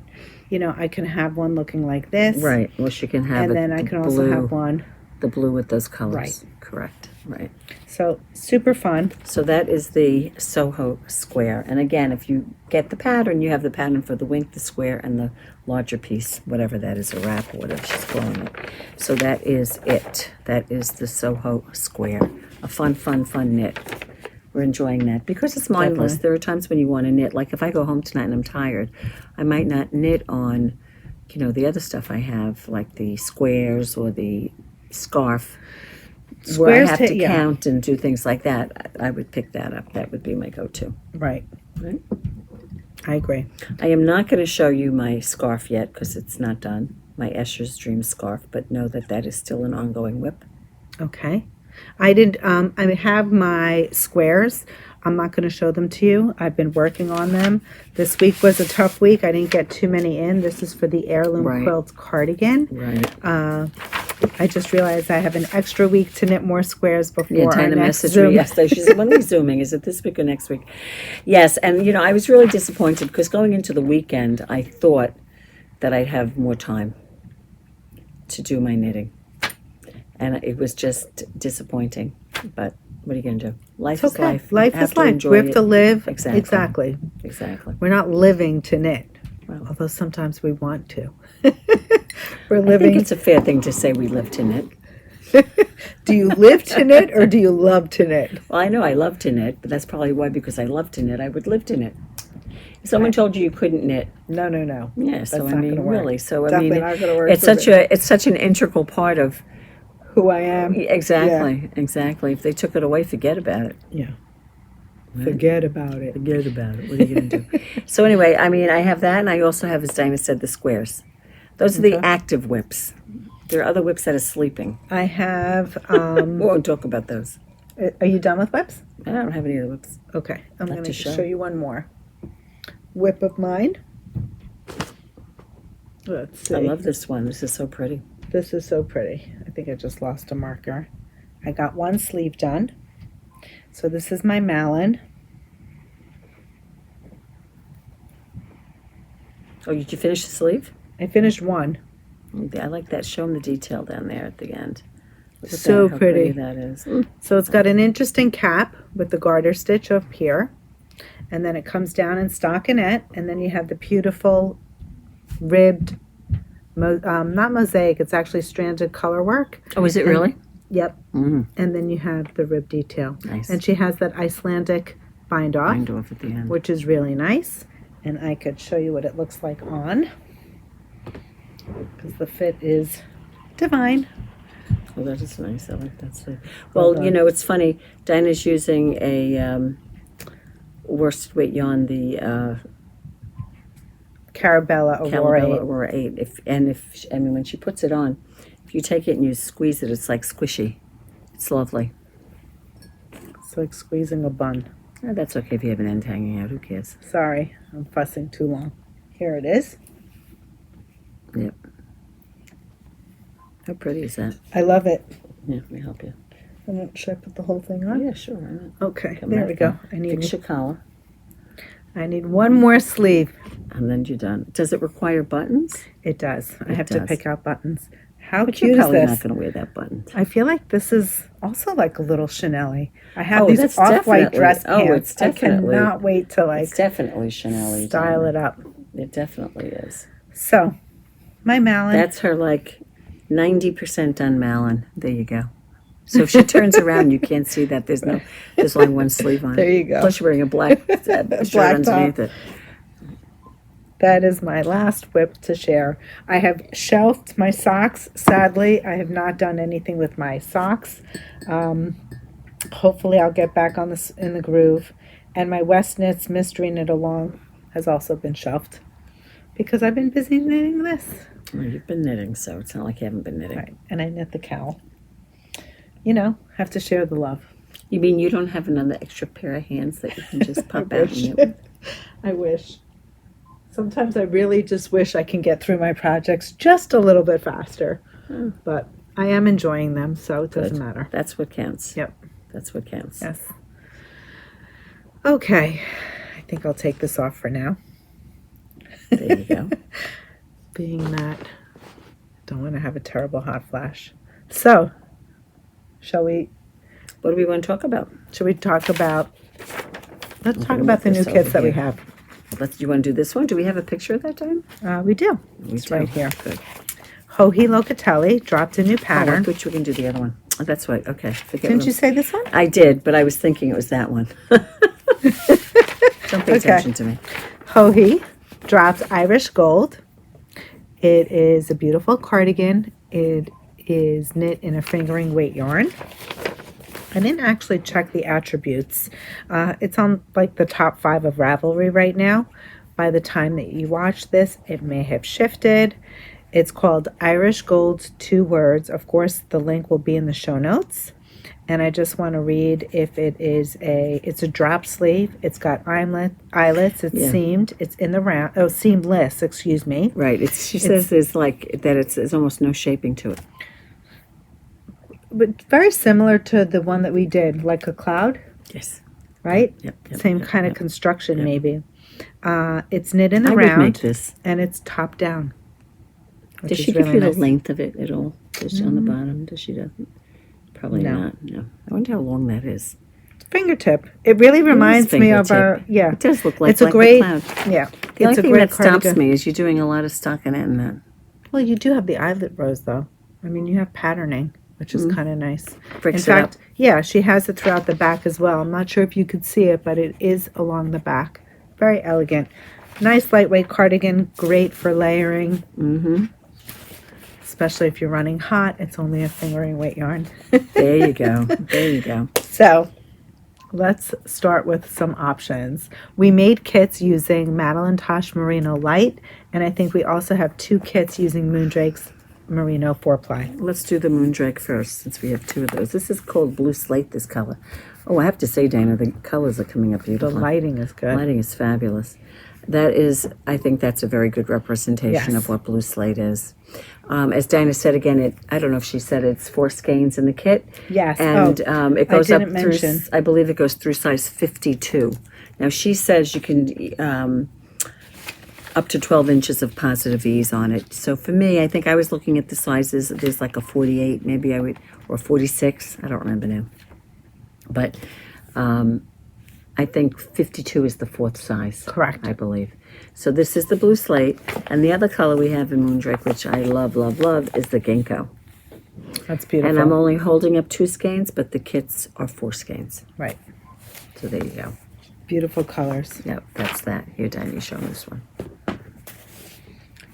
You know, I can have one looking like this.
Right. Well, she can have
And
it,
then I can also have one.
The blue with those colors.
Right.
Correct. Right.
So super fun.
So that is the Soho square. And again, if you get the pattern, you have the pattern for the wink, the square, and the larger piece, whatever that is, a wrap or whatever she's calling it. So that is it. That is the Soho square. A fun, fun, fun knit. We're enjoying that because it's mindless.
Definitely.
There are times when you want to knit. Like if I go home tonight and I'm tired, I might not knit on, you know, the other stuff I have, like the squares or the scarf. Where I have to count and do things like that, I would pick that up. That would be my go-to.
Right.
Right.
I agree.
I am not going to show you my scarf yet because it's not done. My Escher's Dream scarf, but know that that is still an ongoing whip.
Okay. I have my squares. I'm not going to show them to you. I've been working on them. This week was a tough week. I didn't get too many in. This is for the Heirloom Quilt cardigan.
Right.
I just realized I have an extra week to knit more squares before
Dina
our next
messaged
Zoom.
me yesterday. She said, when are we Zooming? Is it this week or next week? Yes, and you know, I was really disappointed because going into the weekend, I thought that I'd have more time to do my knitting. And it was just disappointing. But what are you going to do? Life is life.
Life is life. We have to live.
Exactly.
We're not living to knit.
Well,
although sometimes we want to.
We're living. I think it's a fair thing to say we live to knit.
Do you live to knit or do you love to knit?
Well, I know I love to knit, but that's probably why, because I love to knit, I would live to knit. If someone told you couldn't knit,
no.
Yeah, so I mean, really, so I
Definitely
mean,
not gonna work
it's such an integral part of
who I am.
Exactly. If they took it away, forget about it.
Yeah.
Right?
Forget about it.
What are you going to do? So anyway, I mean, I have that, and I also have, as Dina said, the squares. Those are the active whips. There are other whips that are sleeping.
I have.
We won't talk about those.
Are you done with whips?
I don't have any other whips.
Okay, I'm going to show you one more whip of mine. Let's see.
I love this one. This is so pretty.
This is so pretty. I think I just lost a marker. I got one sleeve done. So this is my Malin.
Oh, did you finish the sleeve?
I finished one.
I like that. Show them the detail down there at the end. Look at
So
that, how
pretty.
that is.
So it's got an interesting cap with the garter stitch up here. And then it comes down in stockinette. And then you have the beautiful ribbed, not mosaic, it's actually stranded color work.
Oh, is it really?
Yep.
Mm.
And then you have the rib detail.
Nice.
And she has that Icelandic bind off
at the end.
which is really nice. And I could show you what it looks like on, because the fit is divine.
Oh, that is nice. I like that sleeve. Well, you know, it's funny. Dinah's using a worsted weight yarn, the
Carabella Aurora 8.
When she puts it on, if you take it and you squeeze it, it's like squishy. It's lovely.
It's like squeezing a bun.
Oh, that's okay if you have an end hanging out. Who cares?
Sorry, I'm fussing too long. Here it is.
Yep. How pretty is that?
I love it.
Yeah, let me help you.
Should I put the whole thing on?
Yeah, sure. Why not?
Okay, there we go.
Fix your collar.
I need one more sleeve.
And then you're done. Does it require buttons?
It does. I have
does.
to pick out buttons. How
But
cute
you're
is
probably
this?
not going to wear that button.
I feel like this is also like a little Chanel-y. I have
Oh,
these
that's
off-white
definitely-
dress
oh,
pants.
it's definitely-
I cannot wait to
It's definitely Chanel-y.
style it up.
It definitely is.
So, my Malin.
That's her like 90% done Malin. There you go. So if she turns around, you can't see that. There's only one sleeve on.
There you go.
Plus, you're wearing a black shirt
Black
underneath
top.
it.
That is my last whip to share. I have shelved my socks. Sadly, I have not done anything with my socks. Hopefully, I'll get back on this in the groove. And my West Knits Mystery Knit Along has also been shelved because I've been busy knitting this.
Well, you've been knitting, so it's not like you haven't been knitting.
Right, and I knit the cowl. You know, have to share the love.
You mean you don't have another extra pair of hands that you can just pop out and knit with?
I wish. Sometimes I really just wish I can get through my projects just a little bit faster. But I am enjoying them, so it doesn't matter.
That's what counts.
Yep.
That's what counts.
Yes. Okay. I think I'll take this off for now.
There you go.
Being that I don't want to have a terrible hot flash. So,
What do we want to talk about?
should we talk about, let's talk
gonna
about the
move
new
this
kits
over
that we
here.
have.
You want to do this one? Do we have a picture at that time?
We do.
We
It's
do.
right here.
Good.
Hohi Locatelli dropped a new
Oh, I
pattern.
thought you were going to do the other one. Oh, that's right. Okay.
Didn't you say this one?
I did, but I was thinking it was that one. Don't pay attention to me.
Hohi dropped Irish Gold. It is a beautiful cardigan. It is knit in a fingering weight yarn. I didn't actually check the attributes. It's on like the top 5 of Ravelry right now. By the time that you watch this, it may have shifted. It's called Irish Gold, 2 words. Of course, the link will be in the show notes. And I just want to read if it's a drop sleeve. It's got eyelets. It's seamed. It's in the round. Oh, seamless, excuse me.
Right. She says there's like that. It's almost no shaping to it.
But very similar to the one that we did, like a cloud,
Yes.
right?
Yep.
Same kind of construction, maybe. It's knit in the
I would
round,
make this.
and it's top down. which
Does
is
she give
really
you
nice.
the length of it at all? Does she on the bottom? Does she doesn't? Probably
No.
not. No. I wonder how long that is.
Fingertip. It really reminds me of our,
fingertip. It does look like,
It's a
like
great,
a cloud.
yeah.
The only
It's a
thing
great
that stops
cardigan.
me is you're doing a lot of stockinette in that.
Well, you do have the eyelet rows, though. I mean, you have patterning, which is kind of nice.
Breaks
In
it
fact, yeah, she has it throughout the back as well. I'm not sure if you could see it, but it is along the back. Very elegant. Nice lightweight cardigan, great for layering.
Mm-hmm.
Especially if you're running hot. It's only a fingering weight yarn.
There you go. There you go.
So let's start with some options. We made kits using Madeline Tosh Merino Light, and I think we also have 2 kits using Moondrake's Merino 4-ply.
Let's do the Moondrake first, since we have 2 of those. This is called Blue Slate, this color. Oh, I have to say, Dana, the colors are coming up
The
beautiful.
lighting is good.
Lighting is fabulous. That is, I think that's a very good representation
Yes.
of what Blue Slate is. As Dinah said again, I don't know if she said it's 4 skeins in the kit.
Yes.
And it goes up
didn't
through,
mention.
I believe it goes through size 52. Now she says you can, up to 12 inches of positive ease on it. So for me, I think I was looking at the sizes. There's like a 48, maybe I would, or 46. I don't remember now. But I think 52 is the 4th size.
Correct.
I believe. So this is the Blue Slate. And the other color we have in Moondrake, which I love, love, love, is the Ginkgo.
That's beautiful.
And I'm only holding up 2 skeins, but the kits are 4 skeins.
Right.
So there you go.
Beautiful colors.
Yep, that's that. Here, Dinah, show me this one.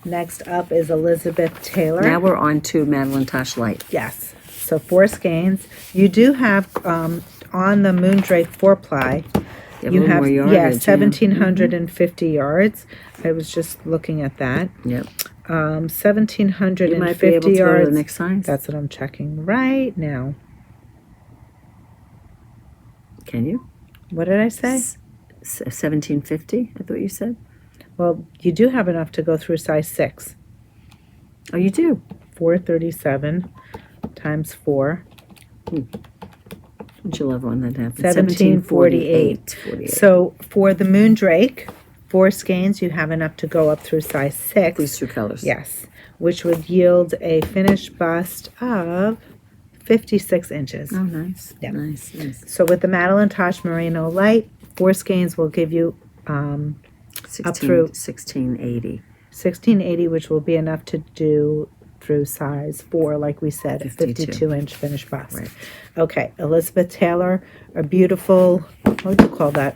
Next up is Elizabeth Taylor.
Now we're on to Madeline Tosh Light.
Yes. So 4 skeins. You do have on the Moondrake 4-ply.
You have more yardage,
yeah,
yeah.
1,750 yards. I was just looking at that.
Yep.
1,750
You might be able to go
yards.
to the next size.
That's what I'm checking right now.
Can you?
What did I say?
1750, I thought you said.
Well, you do have enough to go through size 6.
Oh, you do?
437 times 4.
Don't you love when that happens?
1748.
48.
So for the Moondrake 4 skeins, you have enough to go up through size 6.
These 2 colors.
Yes, which would yield a finished bust of 56 inches.
Oh, nice.
Yeah.
Nice, nice.
So with the Madeline Tosh Merino Light, 4 skeins will give you
16,
up through
1680.
1680, which will be enough to do through size 4, like we said, a
52.
52-inch finished bust.
Right.
Okay, Elizabeth Taylor, a beautiful, what would you call that?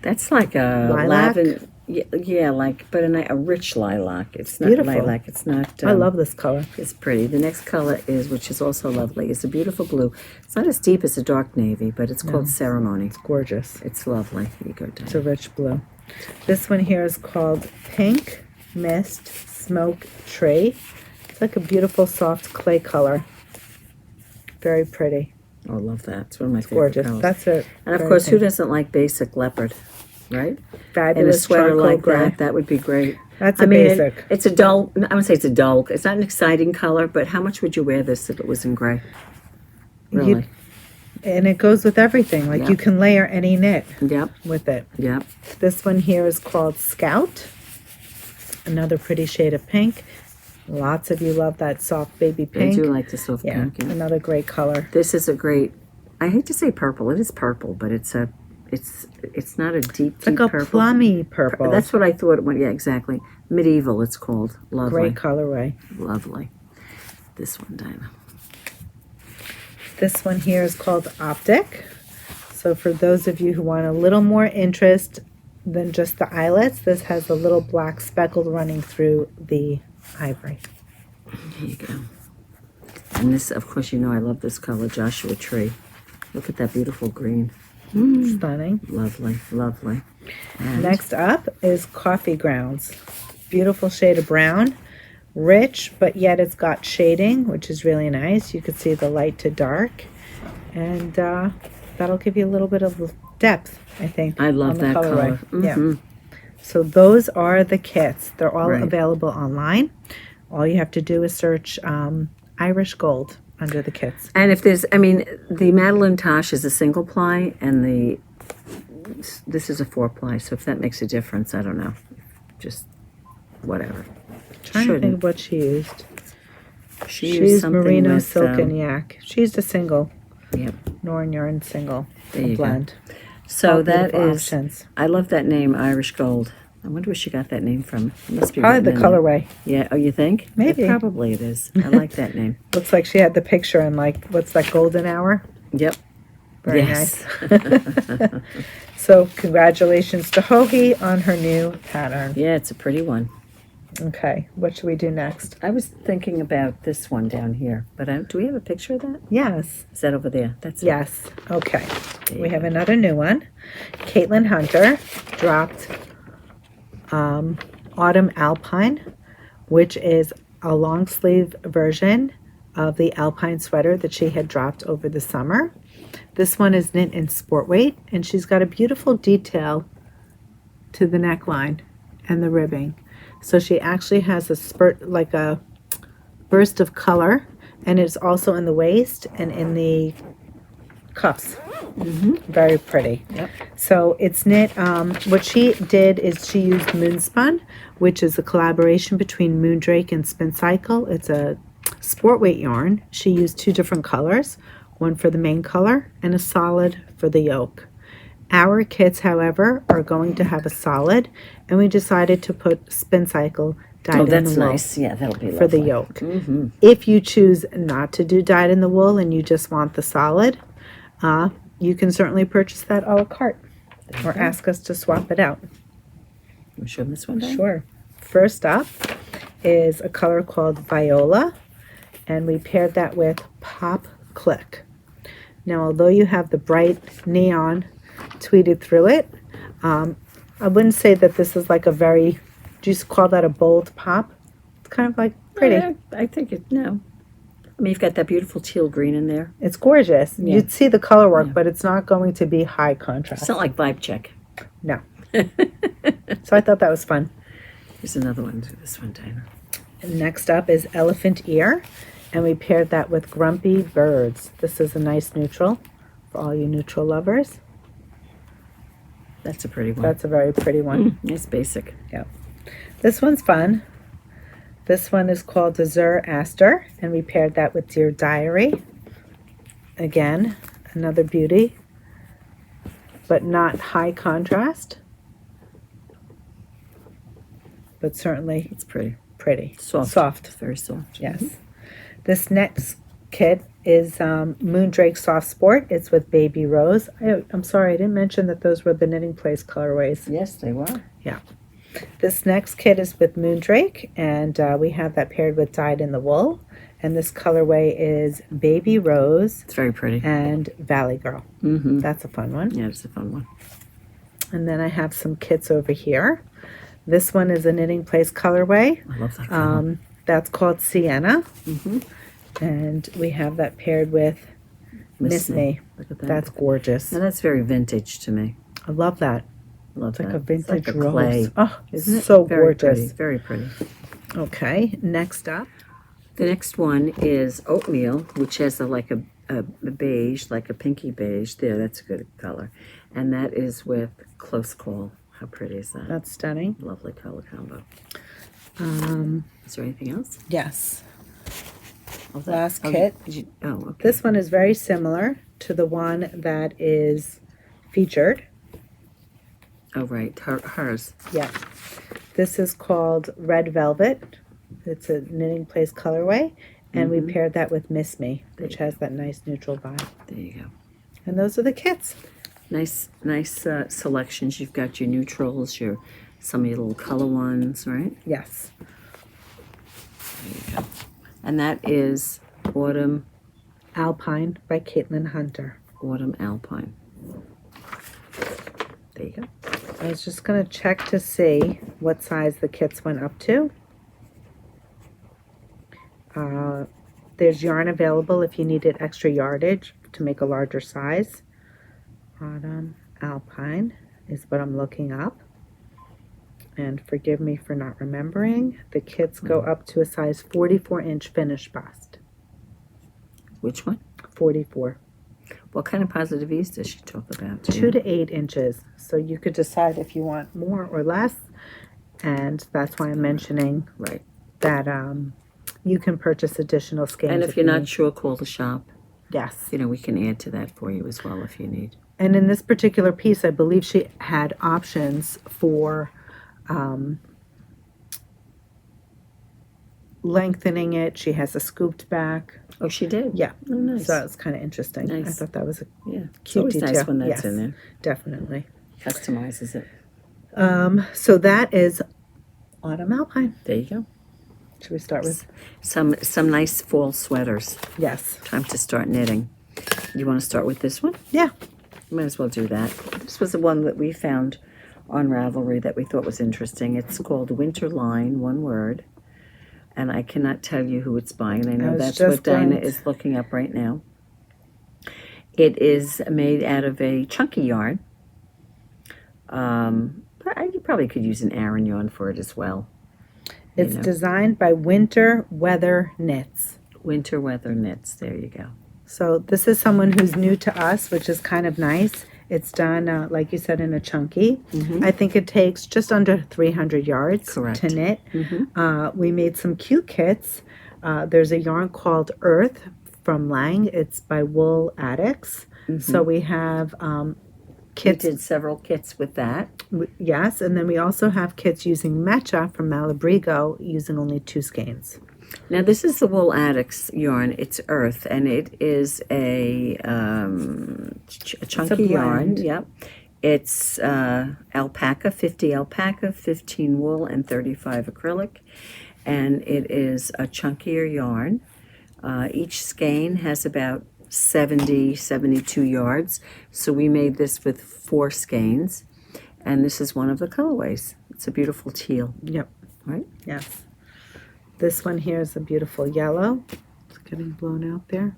That's like a
Lilac?
lavender. Yeah, like, but a rich lilac. It's not
Beautiful.
lilac. It's not.
I love this color.
It's pretty. The next color is, which is also lovely, is a beautiful blue. It's not as deep as a dark navy, but it's called Ceremony.
Gorgeous.
It's lovely. Here you go, Diane.
It's a rich blue. This one here is called Pink Mist Smoke Tree. It's like a beautiful soft clay color. Very pretty.
Oh, I love that. It's one of my favorite
Gorgeous.
colors.
That's it.
And of course, who doesn't like basic leopard? right? And a
Fabulous
sweater
charcoal
like
gray.
that would be great.
That's
I
a
mean,
basic.
it's a dull, I would say it's a dull, it's not an exciting color, but how much would you wear this if it was in gray? Really?
And it goes with everything. Like
Yep.
you can layer any knit
Yep,
with it.
yep.
This one here is called Scout. Another pretty shade of pink. Lots of you love that soft baby
I
pink.
do like the soft
Yeah,
pink. Yeah.
another great color.
This is a great, I hate to say purple, it is purple, but it's not a deep,
It's like
deep
a
purple.
plummy purple.
That's what I thought it went, yeah, exactly. Medieval, it's called. Lovely.
Great colorway.
Lovely. This one, Dina.
This one here is called Optic. So for those of you who want a little more interest than just the eyelets, this has the little black speckle running through the ivory.
There you go. And this, of course, you know I love this color, Joshua Tree. Look at that beautiful green.
Stunning.
Lovely, lovely. And
Next up is Coffee Grounds. Beautiful shade of brown. Rich, but yet it's got shading, which is really nice. You can see the light to dark. And that'll give you a little bit of depth, I think.
I love
on the
that color.
Yeah. So those are the kits. They're all
Right.
available online. All you have to do is search Irish Gold under the kits.
And if there's, I mean, the Madeline Tosh is a single ply, and this is a 4-ply. So if that makes a difference, I don't know. Just whatever.
Trying to think of what she used.
She used
She's
something
Merino
with,
Silk and Yak. She used a single.
Yep.
Norn Yarn single.
There
A
you go.
blend.
So
All
that
beautiful
is,
options.
I love that name, Irish Gold. I wonder where she got that name from. It must be
Probably the
written in there.
colorway.
Yeah. Oh, you think?
Maybe.
Probably it is. I like that name.
Looks like she had the picture in like, what's that, golden hour?
Yep.
Very
Yes.
nice. So congratulations to Hohi on her new pattern.
Yeah, it's a pretty one.
Okay, what should we do next?
I was thinking about this one down here, but do we have a picture of that?
Yes.
Is that over there? That's it.
Yes. Okay.
There
We
you
have
go.
another new one. Caitlin Hunter dropped Autumn Alpine, which is a long sleeve version of the Alpine sweater that she had dropped over the summer. This one is knit in sport weight, and she's got a beautiful detail to the neckline and the ribbing. So she actually has a spurt, like a burst of color, and it's also in the waist and in the cuffs. Very pretty.
Yep.
So it's knit. What she did is she used Moonspun, which is a collaboration between Moondrake and Spin Cycle. It's a sport weight yarn. She used 2 different colors, one for the main color and a solid for the yoke. Our kits, however, are going to have a solid, and we decided to put Spin Cycle dyed
Oh,
in
that's
the wool
nice. Yeah, that'll be
for the
lovely.
yoke.
Mm-hmm.
If you choose not to do dyed in the wool and you just want the solid, you can certainly purchase that a la carte or ask us to swap it out.
You show them this one, Diane?
Sure. First up is a color called Viola, and we paired that with Pop Click. Now, although you have the bright neon tweeted through it, I wouldn't say that this is like a very, do you call that a bold pop? It's kind of like pretty.
Yeah, I think it, no. I mean, you've got that beautiful teal green in there.
It's gorgeous.
Yeah.
You'd see the color work,
Yeah.
but it's not going to be high contrast.
It's not like Vibe Check.
No. So I thought that was fun.
Here's another one. This one, Dina.
Next up is Elephant Ear, and we paired that with Grumpy Birds. This is a nice neutral for all you neutral lovers.
That's a pretty one.
That's a very pretty one.
It's basic.
This one's fun. This one is called Azure Aster, and we paired that with Dear Diary. Again, another beauty, but not high contrast, but certainly
It's pretty.
pretty.
Soft.
Soft.
Very soft.
Yes. This next kit is Moondrake Soft Sport. It's with Baby Rose. I'm sorry, I didn't mention that those were the Knitting Place colorways.
Yes, they were.
This next kit is with Moondrake, and we have that paired with Dyed in the Wool. And this colorway is Baby Rose
It's very pretty.
and Valley Girl.
Mm-hmm.
That's a fun one.
Yeah, it's a fun one.
And then I have some kits over here. This one is a Knitting Place colorway.
I love that color.
That's called Sienna.
Mm-hmm.
And we have that paired with Miss Me.
Look at that.
That's gorgeous.
Now that's very vintage to me.
I love that.
Love
It's like
that.
a vintage
it's like a
rose.
clay.
Oh,
Isn't it?
so
Very
gorgeous.
Pretty, very pretty.
Okay, next up.
The next one is oatmeal, which has like a beige, like a pinky beige. There, that's a good color. And that is with close call. How pretty is that?
That's stunning.
Lovely color combo. Is there anything else?
Yes.
Oh,
Last kit.
Okay.
This one is very similar to the one that is featured.
Oh, right. Hers.
Yeah. This is called Red Velvet. It's a Knitting Place colorway. And we paired that with Miss Me, which has that nice neutral vibe.
There you go.
And those are the kits.
Nice selections. You've got your neutrals, some of your little color ones, right?
Yes.
There you go. And that is Autumn
Alpine by Caitlin Hunter.
Autumn Alpine. There you go.
I was just going to check to see what size the kits went up to. There's yarn available if you needed extra yardage to make a larger size. Autumn Alpine is what I'm looking up. And forgive me for not remembering. The kits go up to a size 44-inch finished bust.
Which one?
44.
What kind of positive ease does she talk about?
2 to 8 inches. So you could decide if you want more or less. And that's why I'm mentioning
Right.
that you can purchase additional skeins.
And if you're not sure, call the shop.
Yes.
We can add to that for you as well if you need.
And in this particular piece, I believe she had options for lengthening it. She has a scooped back.
Oh, she did?
Yeah.
Oh, nice.
So it's kind of interesting.
Nice.
I thought that was a
It's
cute
always
detail.
nice when that's
Yes,
in there.
definitely.
Customizes it.
So that is Autumn Alpine.
There you go.
Should we start with?
Some nice fall sweaters.
Yes.
Time to start knitting. You want to start with this one?
Yeah.
Might as well do that. This was the one that we found on Ravelry that we thought was interesting. It's called Winterline, one word. And I cannot tell you who it's by, and I know that's what Dina is looking up right now. It is made out of a chunky yarn. But you probably could use an Aran yarn for it as well.
It's designed by Winter Weather Knits.
Winter Weather Knits. There you go.
So this is someone who's new to us, which is kind of nice. It's done, like you said, in a chunky. I think it takes just under 300 yards
Correct.
to knit. We made some cute kits. There's a yarn called Earth from Lang. It's by Wool Addicts. So we have kits.
We did several kits with that.
Yes, and then we also have kits using Mecha from Malabrigo using only 2 skeins.
Now this is the Wool Addicts yarn. It's Earth, and it is a chunky yarn. Yep. It's alpaca, 50 alpaca, 15 wool, and 35 acrylic. And it is a chunkier yarn. Each skein has about 70, 72 yards. So we made this with 4 skeins. And this is one of the colorways. It's a beautiful teal.
Yep.
Right?
Yes. This one here is a beautiful yellow. It's getting blown out there.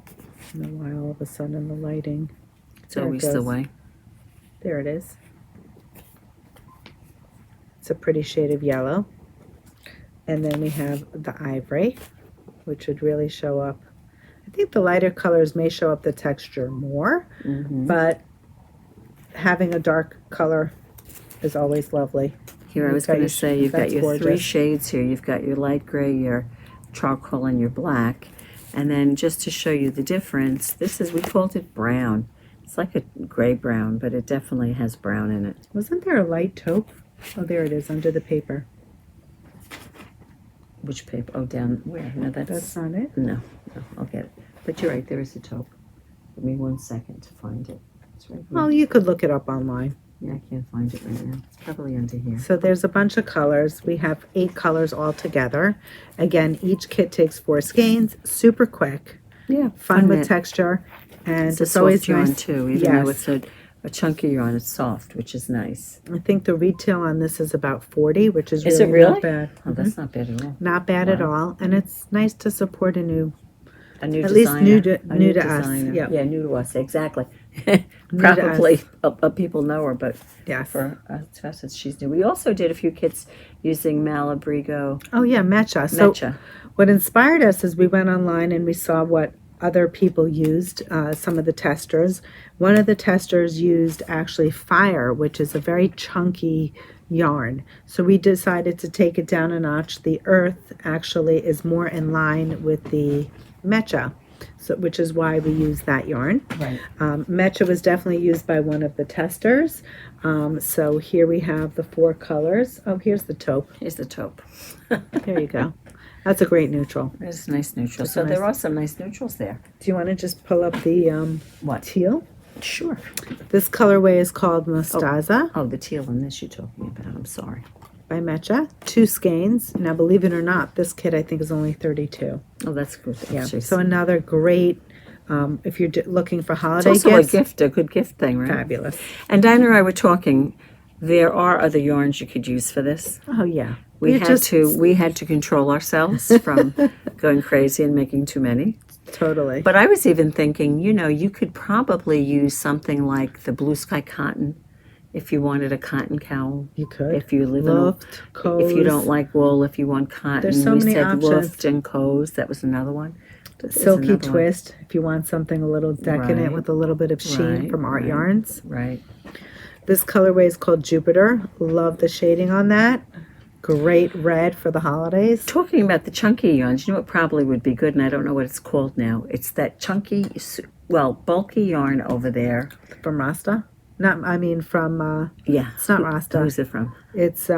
I don't know why all of a sudden the lighting.
It's always the way.
There it is. It's a pretty shade of yellow. And then we have the ivory, which would really show up. I think the lighter colors may show up the texture more, but having a dark color is always lovely.
Here, I was going to say, you've got your
gorgeous.
3 shades here. You've got your light gray, your charcoal, and your black. And then just to show you the difference, we called it brown. It's like a gray brown, but it definitely has brown in it.
Wasn't there a light taupe? Oh, there it is, under the paper.
Which paper? Oh, down where? No,
That's not it.
No, I'll get it. But you're right, there is a taupe. Give me 1 second to find it. It's right here.
Well, you could look it up online.
Yeah, I can't find it right now. It's probably under here.
So there's a bunch of colors. We have 8 colors all together. Again, each kit takes 4 skeins. Super quick.
Yeah,
Fun with
knit.
texture. And
It's a
it's always
soft yarn
nice.
too, even though it's a chunky yarn. It's soft, which is nice.
I think the retail on this is about 40, which is
Is
really,
it really?
not bad.
Oh, that's not bad at all.
Not bad at all. And it's nice to support a new
A new
At least
designer,
new to
a new
us,
designer.
yeah.
Yeah, new to us, exactly.
Knit
probably
us.
people know her, but
Yes.
for us, she's new. We also did a few kits using Malabrigo
Oh yeah, Mecha. So
Mecha.
what inspired us is we went online and we saw what other people used, some of the testers. One of the testers used actually Fire, which is a very chunky yarn. So we decided to take it down a notch. The earth actually is more in line with the Mecha, so, which is why we use that yarn.
Right.
Mecha was definitely used by one of the testers. So here we have the 4 colors. Oh, here's the taupe.
Here's the taupe.
There you go. That's a great neutral.
It's a nice neutral.
That's
So
nice.
there are some nice neutrals there.
Do you want to just pull up the
What?
teal?
Sure.
This colorway is called Natasja
Oh, the teal in this you're talking about. I'm sorry.
by Mecha. 2 skeins. Now, believe it or not, this kit I think is only 32.
Oh, that's good.
Yeah. So another great, if you're looking for
it's
holiday
also
gifts,
a good gift thing, right?
fabulous.
And Dina and I were talking. There are other yarns you could use for this.
Oh yeah.
We had to control ourselves from going crazy and making too many.
Totally.
But I was even thinking, you could probably use something like the blue sky cotton if you wanted a cotton cowl.
You could.
If you live
Luft,
if you don't like wool, if you want cotton.
There's so
we
many
said
options.
Luft and Co's. That was another one. There's
Silky
another one.
twist, if you want something a little decadent
Right.
with a little bit of sheen
Right,
from Art
right.
Yarns.
Right.
This colorway is called Jupiter. Love the shading on that. Great red for the holidays.
Talking about the chunky yarns, you know what probably would be good, and I don't know what it's called now. It's that chunky, bulky yarn over there.
From Rasta? From,
Yeah.
it's not Rasta.
Who's it from?
It's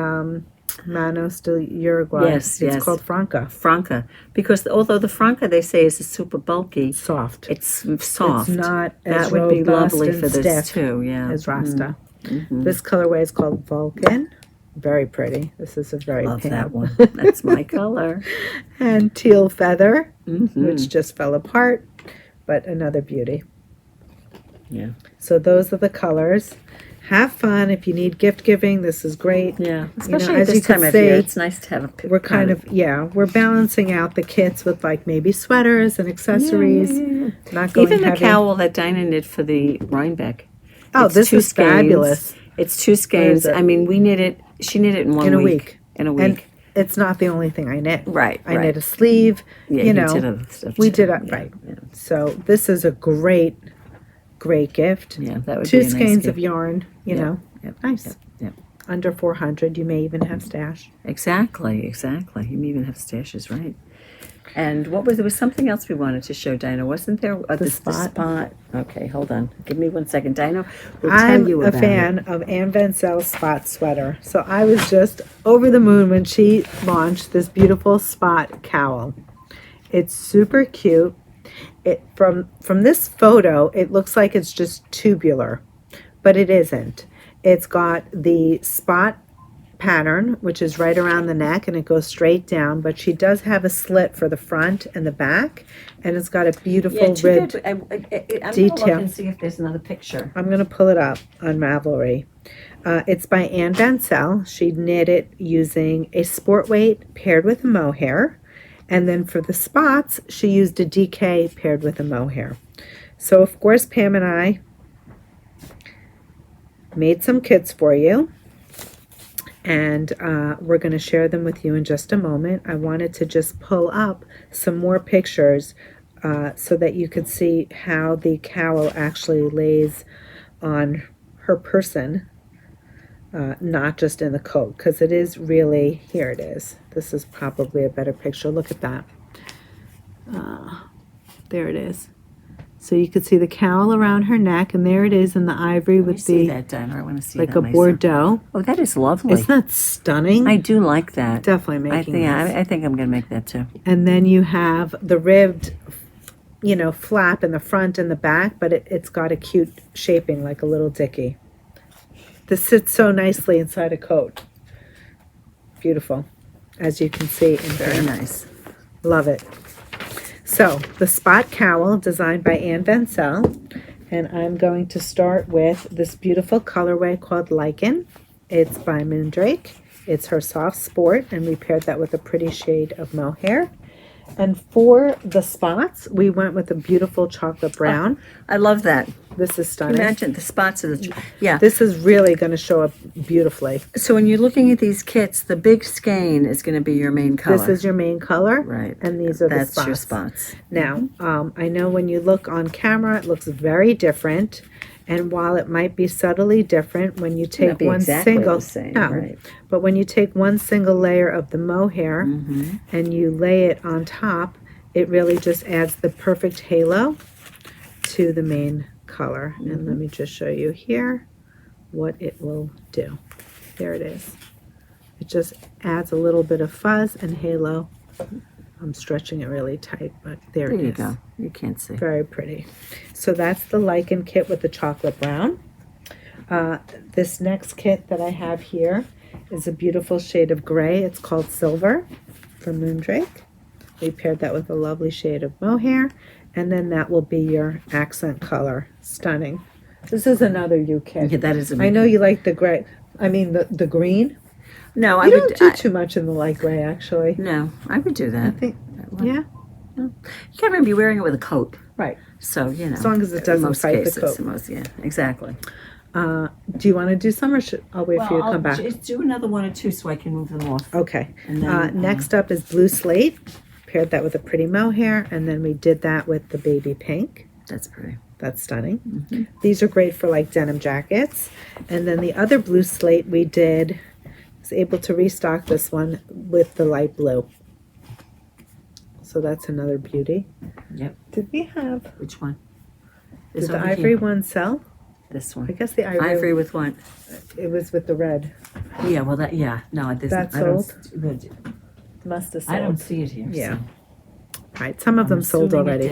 Manos de Uruguay.
Yes,
It's
yes.
called Franca.
Franca. Because although the Franca, they say, is super bulky,
Soft.
it's soft.
It's not as
that would be
robust
lovely
and
for this,
stiff
too. Yeah.
as Rasta.
Mm-hmm.
This colorway is called Vulcan. Very pretty. This is a very
Love
pink.
that one. That's my color.
And Teal Feather,
Mm-hmm.
which just fell apart, but another beauty.
Yeah.
So those are the colors. Have fun. If you need gift giving, this is great.
Yeah. Especially
as
at this
you can
time of
see,
year, it's nice to have a
We're kind of, we're balancing out the kits with like maybe sweaters and accessories.
Yeah.
Not going
Even the
heavy.
cowl that Dina knit for the Rhinebeck.
Oh,
It's
this
2
is
skeins.
fabulous.
It's 2 skeins.
it?
I mean, we knit it. She knit it in one
In a
week.
week.
In a week.
And it's not the only thing I knit.
Right.
I knit a sleeve.
Yeah,
you know,
did other stuff
we
too.
did it
Yeah,
right.
Yeah.
So this is a great gift.
Yeah, that would
2
be a nice
skeins
gift.
of yarn, you know.
Yep,
Nice.
yep, yep.
Under 400. You may even have stash.
Exactly. You may even have stashes, right? And there was something else we wanted to show, Dina, wasn't there? The
spot.
Okay, hold on. Give me 1 second. Dina will
I'm
tell you
a
about
fan of Anne Ventzel's spot sweater. So I was just over the moon when she launched this beautiful spot cowl. It's super cute. From this photo, it looks like it's just tubular, but it isn't. It's got the spot pattern, which is right around the neck, and it goes straight down, but she does have a slit for the front and the back, and it's got a beautiful ribbed
I'm going to
detail.
look and see if there's another picture.
I'm going to pull it up on Ravelry. It's by Anne Ventzel. She knit it using a sport weight paired with a mohair, and then for the spots, she used a DK paired with a mohair. So, of course, Pam and I made some kits for you, and we're going to share them with you in just a moment. I wanted to just pull up some more pictures so that you could see how the cowl actually lays on her person, not just in the coat, because it is really, here it is. This is probably a better picture. Look at that. There it is. So you could see the cowl around her neck, and there it is in the ivory
Let me
with
see
the
that, Dina. I want to see
like
that
a
myself.
Bordeaux.
Oh, that is lovely.
Isn't that stunning?
I do like that.
Definitely
I
making
think
this.
I think I'm going to make that too.
And then you have the ribbed, flap in the front and the back, but it's got a cute shaping like a little dicky. This sits so nicely inside a coat. Beautiful, as you can see in
Very
here.
nice.
Love it. So, the spot cowl designed by Anne Ventzel, and I'm going to start with this beautiful colorway called Lichen. It's by Moondrake. It's her soft sport, and we paired that with a pretty shade of mohair. And for the spots, we went with a beautiful chocolate brown.
I love that.
This is stunning.
Imagine the spots of the, yeah.
This is really going to show up beautifully.
So when you're looking at these kits, the big skein is going to be your main color.
This is your main color.
Right.
And these are the spots.
That's your spots.
Now, I know when you look on camera, it looks very different. And while it might be subtly different, when you take one single,
right.
But when you take one single layer of the mohair and you lay it on top, it really just adds the perfect halo to the main color. And let me just show you here what it will do. There it is. It just adds a little bit of fuzz and halo. I'm stretching it really tight, but there it is.
There you go. You can't see.
Very pretty. So that's the lichen kit with the chocolate brown. This next kit that I have here is a beautiful shade of gray. It's called Silver from Moondrake. We paired that with a lovely shade of mohair, and then that will be your accent color. Stunning. This is another you kit.
Yeah, that is
I know you like the gray. I mean the green.
No, I
You
would
don't do too much in the light gray, actually.
No, I would do that.
I think, yeah.
You can't remember you wearing it with a coat.
Right.
So, you know.
As long as it doesn't
most
fight
cases,
the coat.
Most, yeah, exactly.
Do you want to do some, or I'll wait for you to come back?
Just do another one or two so I can move them off.
Okay.
And then,
Next up is Blue Slate. Paired that with a pretty mohair, and then we did that with the baby pink.
That's pretty.
That's stunning. These are great for like denim jackets. And then the other Blue Slate we did, was able to restock this one with the light blue. So that's another beauty.
Yep.
Did we have,
Which one?
did the ivory one sell?
This
I
one.
guess the
Ivory with what?
it was with the red.
Yeah, well, that, yeah. No, this,
That
I don't,
sold? Must have sold.
I don't see it here.
Yeah.
So.
Right, some of them sold
Assuming it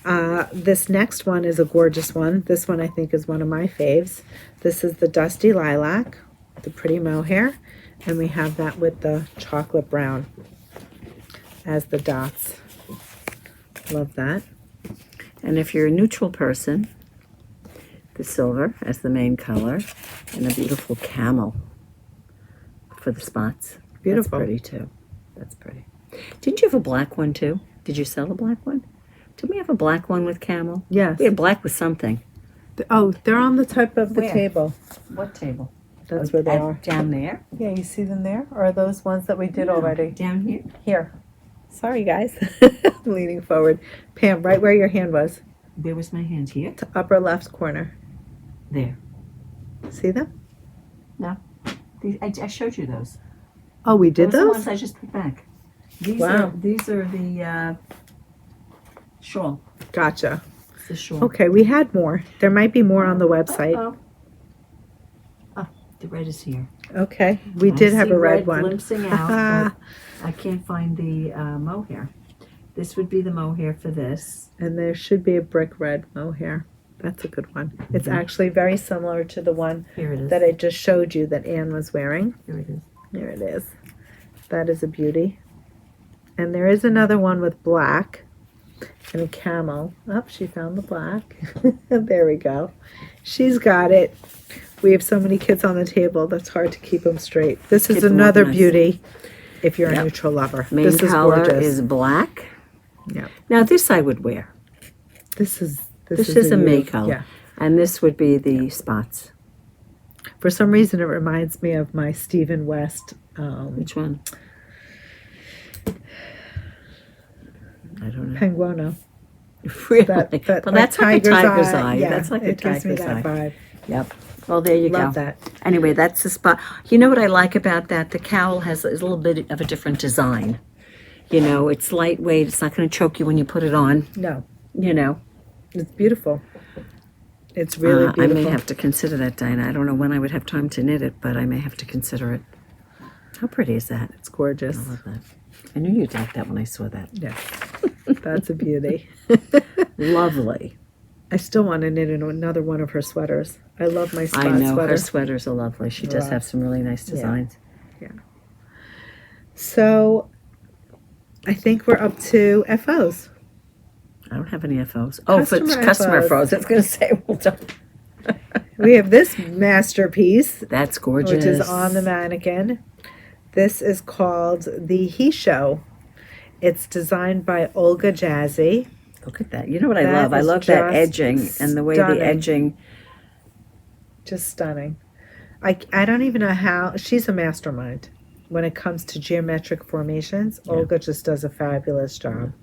already.
did.
This next one is a gorgeous one. This one I think is one of my faves. This is the Dusty Lilac, the pretty mohair, and we have that with the chocolate brown as the dots. Love that.
And if you're a neutral person, the silver as the main color, and a beautiful camel for the spots.
Beautiful.
That's pretty too. That's pretty. Didn't you have a black one too? Did you sell a black one? Didn't we have a black one with camel?
Yes.
We had black with something.
Oh, they're on the top of the
Where?
table.
What table?
That's where they are.
Down there?
Yeah, you see them there? Or are those ones that we did already?
Down here?
Here. Sorry, guys. Leaning forward. Pam, right where your hand was.
Where was my hand? Here?
To upper left corner.
There.
See them?
No. I showed you those.
Oh, we did
Those are the
those?
ones I just put back. These
Wow.
These are the shawl.
Gotcha.
It's the shawl.
Okay, we had more. There might be more on the website.
Oh, the red is here.
Okay, we
I
did have
see
a red one.
Glimpsing out, but I can't find the mohair. This would be the mohair for this.
And there should be a brick red mohair. That's a good one. It's actually very similar to the one
Here it is.
that I just showed you that Anne was wearing.
Here it is.
There it is. That is a beauty. And there is another one with black and a camel. Oh, she found the black. There we go. She's got it. We have so many kits on the table that's hard to keep them straight. This is
Keep 'em
another
organized.
beauty if you're a
Yep.
neutral lover.
Main
This is
color
gorgeous.
is black.
Yeah.
Now this I would wear.
This is
a May
you.
color.
Yeah.
And this would be the spots.
For some reason, it reminds me of my Stephen West.
Which one? I don't know.
Penguono.
Really?
That,
Well, that's like a tiger's eye.
Yeah,
That's like a
it gives me
tiger's
that
eye.
vibe.
Yep. Well, there you
Love
go.
that.
Anyway, that's the spot. You know what I like about that? The cowl has a little bit of a different design. You know, it's lightweight. It's not going to choke you when you put it on.
No,
You know.
it's beautiful. It's really
I
beautiful.
may have to consider that, Dinah. I don't know when I would have time to knit it, but I may have to consider it. How pretty is that?
It's gorgeous.
I love that. I knew you'd like that when I saw that.
Yeah, that's a beauty.
Lovely.
I still want to knit another one of her sweaters. I love my Spot
I know.
sweater.
Her sweaters are lovely. She does have some really nice designs.
So, I think we're up to FOs.
I don't have any FOs. Oh, for
Customer
customer
FOs.
FOs. I was going to say, well done.
We have this masterpiece,
That's gorgeous.
which is on the mannequin. This is called the Hisho. It's designed by OlgaJazzy.
Look at that. You know what I
That
love? I
is
love that
just
edging and the way
stunning.
the edging.
Just stunning. I don't even know how. She's a mastermind when it comes to geometric formations.
Yeah.
Olga just does a fabulous job.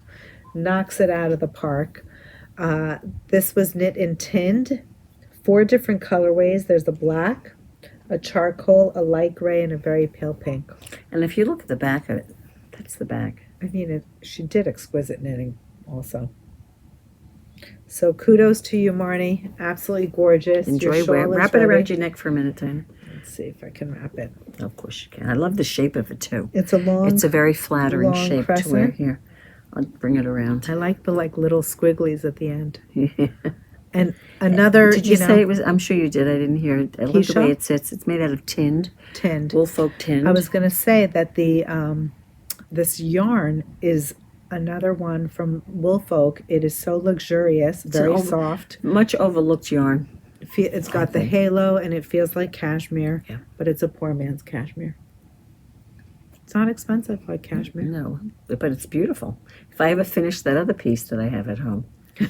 Knocks it out of the park. This was knit in tinned. 4 different colorways. There's a black, a charcoal, a light gray, and a very pale pink.
And if you look at the back of it, that's the back.
I mean, she did exquisite knitting also. So kudos to you, Marnie. Absolutely gorgeous.
Enjoy
Your shawl
wear.
is
Wrap it
ready.
around your neck for a minute, Dina.
Let's see if I can wrap it.
Of course you can. I love the shape of it too.
It's a long.
It's a very flattering
long
shape to
crescent.
wear. Here, I'll bring it around.
I like the little squigglies at the end. And another.
Did you say it was? I'm sure you did. I didn't hear it. I love the
Hisho?
way it sits. It's made out of tinned.
Tinned.
Woolfolk tinned.
I was going to say that the this yarn is another one from Woolfolk. It is so luxurious, very soft.
Much overlooked yarn.
It's got the halo and it feels like cashmere,
Yeah.
but it's a poor man's cashmere. It's not expensive like cashmere.
No, but it's beautiful. If I ever finish that other piece that I have at home, I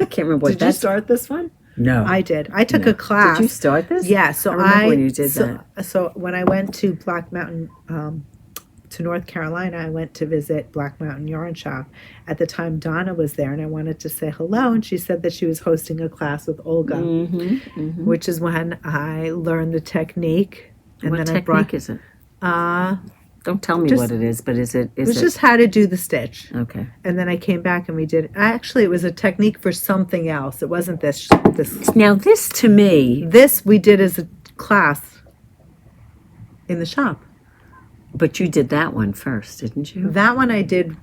can't remember what
Did you start this one?
No,
I did. I took a class.
Did you start this?
Yeah, so
I remember when you did
that. So when I went to Black Mountain, to North Carolina, I went to visit Black Mountain Yarn Shop. At the time, Donna was there, and I wanted to say hello, and she said that she was hosting a class with Olga, which is when I learned the technique. And
What
then
technique is it? Don't tell me
just-
what it is, but is it?
It was just how to do the stitch.
Okay.
And then I came back and we did. Actually, it was a technique for something else. It wasn't this.
Now this to me,
This we did as a class in the shop.
but you did that one first, didn't you?
That one I did.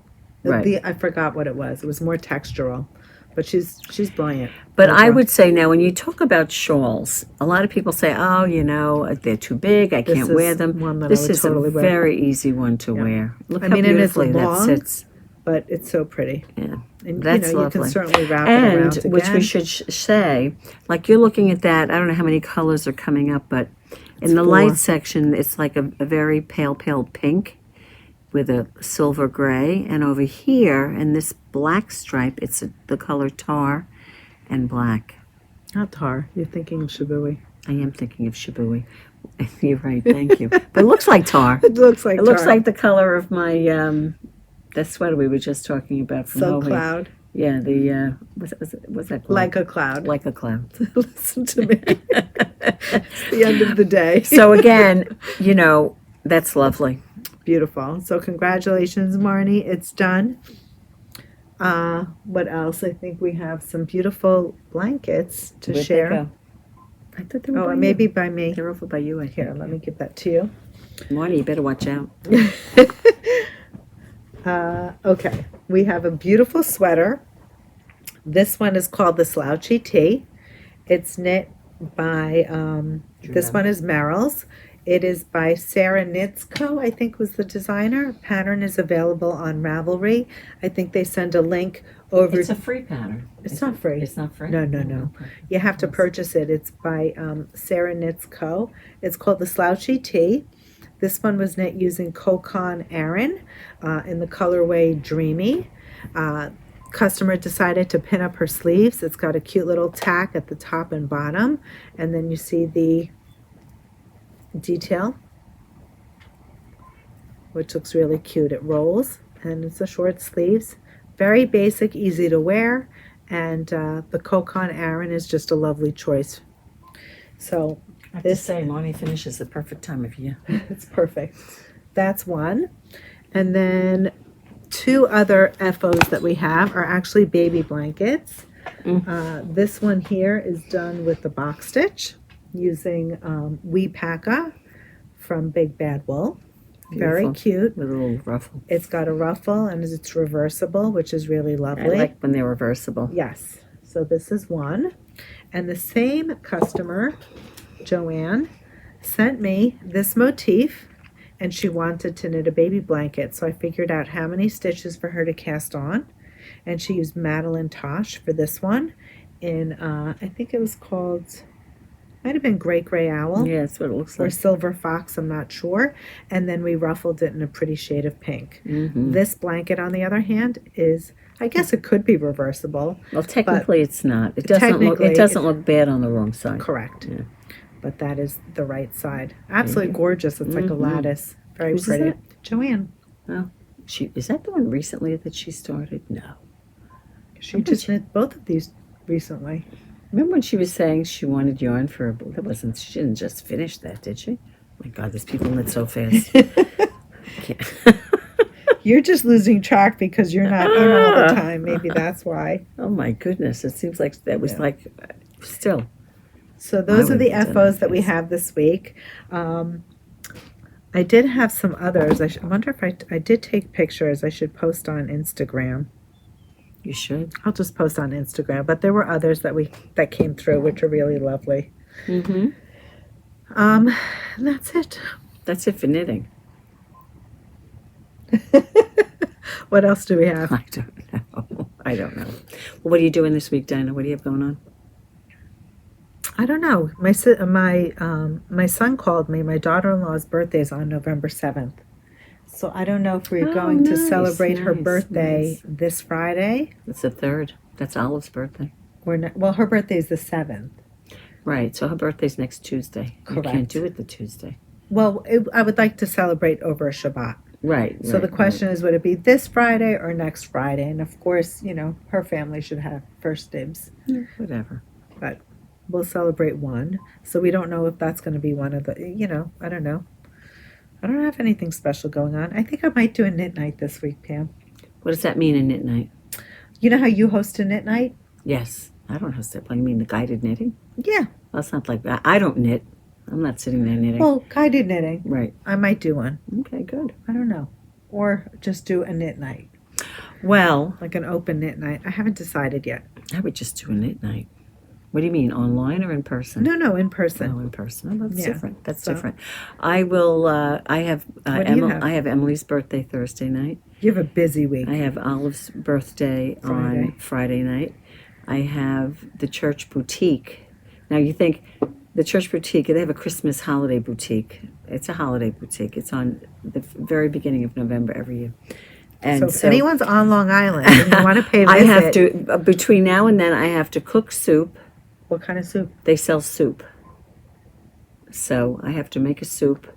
Right.
I forgot what it was. It was more textural, but she's brilliant.
But I would say now, when you talk about shawls, a lot of people say, "Oh, you know, they're too big. I
This
can't
is
wear them."
one that I
This
would
is
totally
a
wear.
very easy one to wear. Look
I
how
mean, and it's
beautifully that
long.
sits.
But it's so pretty.
Yeah,
And
that's
you
lovely.
can certainly wrap it around
And which we
again.
should say, like you're looking at that. I don't know how many colors are coming up, but in the
4.
light section, it's like a very pale pink with a silver gray, and over here in this black stripe, it's the color tar and black.
Not tar. You're thinking of Shibui.
I am thinking of Shibui. You're right. Thank you. But it looks like tar.
It looks like
It looks
tar.
like the color of my that sweater we were just talking about from
So
Soho.
cloud.
Yeah, the what's that called?
Like a cloud.
Like a cloud.
Listen to me. It's the end of the day.
So again, you know, that's lovely.
Beautiful. So congratulations, Marnie. It's done. What else? I think we have some beautiful blankets to
Where'd they
share.
go? I thought they were
Oh,
by
and
you.
maybe by me.
They're over by you. I
Here,
think.
let me give that to you.
Marty, you better watch out.
Okay, we have a beautiful sweater. This one is called the Slouchy Tee. It's knit by, this one is Merrill's. It is by Sara Knits Co, I think was the designer. Pattern is available on Ravelry. I think they send a link over.
It's a free pattern.
It's not free.
It's not free.
No. You have to purchase it. It's by Sara Knits Co. It's called the Slouchy Tee. This one was knit using Kokon Aran in the colorway Dreamy. Customer decided to pin up her sleeves. It's got a cute little tack at the top and bottom, and then you see the detail, which looks really cute. It rolls, and it's a short sleeves. Very basic, easy to wear, and the Kokon Aran is just a lovely choice. So
I have to say, Marty finishes the perfect time of year.
it's perfect. That's one. And then 2 other FOs that we have are actually baby blankets. This one here is done with the box stitch using Weepaka from Big Bad Wool. Very
Beautiful.
cute.
With a little ruffle.
It's got a ruffle and it's reversible, which is really
I
lovely.
like when they're reversible.
Yes. So this is one. And the same customer, Joanne, sent me this motif, and she wanted to knit a baby blanket. So I figured out how many stitches for her to cast on. And she used Madeline Tosh for this one in, I think it was called might have been gray owl.
Yeah, that's what it looks
Or
like.
silver fox, I'm not sure. And then we ruffled it in a pretty shade of pink.
Mm-hmm.
This blanket, on the other hand, is, I guess it could be reversible.
Well, technically it's not. It doesn't look bad on the wrong side.
Correct.
Yeah.
But that is the right side. Absolutely gorgeous. It's like a lattice. Very
Whose is
pretty.
that?
Joanne.
Oh, is that the one recently that she started? No.
She just knit both of these recently.
Remember when she was saying she wanted yarn for she didn't just finish that, did she? My God, these people knit so fast.
You're just losing track because you're not in all the time. Maybe that's why.
Oh my goodness, it seems like that was like still.
So those are the FOs that we have this week. I did have some others. I wonder if I did take pictures. I should post on Instagram.
You should.
I'll just post on Instagram. But there were others that came through, which are really lovely.
Mm-hmm.
And that's it.
That's it for knitting.
What else do we have?
I don't know. Well, what are you doing this week, Dina? What do you have going on?
I don't know. My son called me. My daughter-in-law's birthday is on November 7th. So I don't know if we're going to celebrate her birthday this Friday.
It's the 3rd. That's Olive's birthday.
Well, her birthday is the 7th.
Right. So her birthday's next Tuesday.
Correct.
You can't do it the Tuesday.
Well, I would like to celebrate over a Shabbat.
Right.
So the question is, would it be this Friday or next Friday? And of course, her family should have first dibs.
Whatever.
But we'll celebrate one. So we don't know if that's going to be one of the, I don't know. I don't have anything special going on. I think I might do a knit night this week, Pam.
What does that mean, a knit night?
You know how you host a knit night?
Yes. I don't host it. You mean the guided knitting?
Yeah.
Well, it's not like that. I don't knit. I'm not sitting there knitting.
Well, guided knitting.
Right.
I might do one.
Okay, good.
I don't know. Or just do a knit night.
Well,
like an open knit night. I haven't decided yet.
I would just do a knit night. What do you mean, online or in person?
No, in person.
Oh, in person. Oh, that's different. That's
So-
different. I will. I have.
What do you have?
I have Emily's birthday Thursday night.
You have a busy week.
I have Olive's birthday on Friday night. I have the church boutique. Now you think the church boutique? They have a Christmas holiday boutique. It's a holiday boutique. It's on the very beginning of November every year. And
so if anyone's on Long Island and you want to pay a
I
visit,
have to between now and then. I have to cook soup.
What kind of soup?
They sell soup. So I have to make a soup.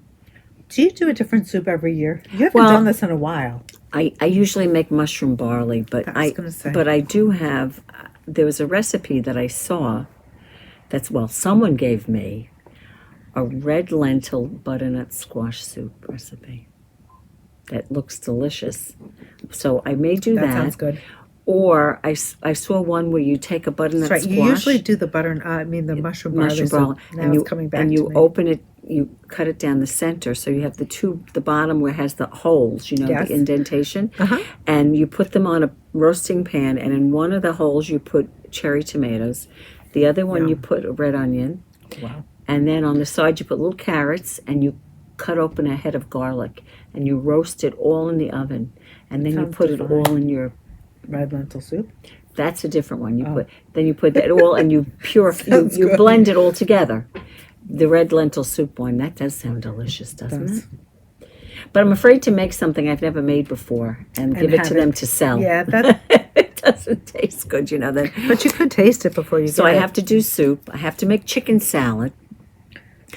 Do you do a different soup every year? You haven't done this in a while.
I usually make mushroom barley, but
I was gonna say.
but I do have. There was a recipe that I saw. Someone gave me a red lentil butternut squash soup recipe. That looks delicious. So I may do that.
That sounds good.
Or I saw one where you take a butternut squash.
You usually do the the mushroom barley. Now
and
it's coming back
and you
to me.
open it, you cut it down the center, so you have the bottom where it has the holes,
Yes.
the indentation,
Uh-huh.
and you put them on a roasting pan, and in one of the holes you put cherry tomatoes, the other one you put a red onion,
Wow.
and then on the side you put little carrots, and you cut open a head of garlic, and you roast it all in the oven, and then you
Sounds
put it
divine.
all in your.
Red lentil soup.
That's a different one. You put that all and you
Sounds
you
good.
blend it all together. The red lentil soup one, that does sound delicious, doesn't it? But I'm afraid to make something I've never made before and give it to them to sell.
Yeah, that.
It doesn't taste good, then.
But you could taste it before you.
So I have to do soup. I have to make chicken salad.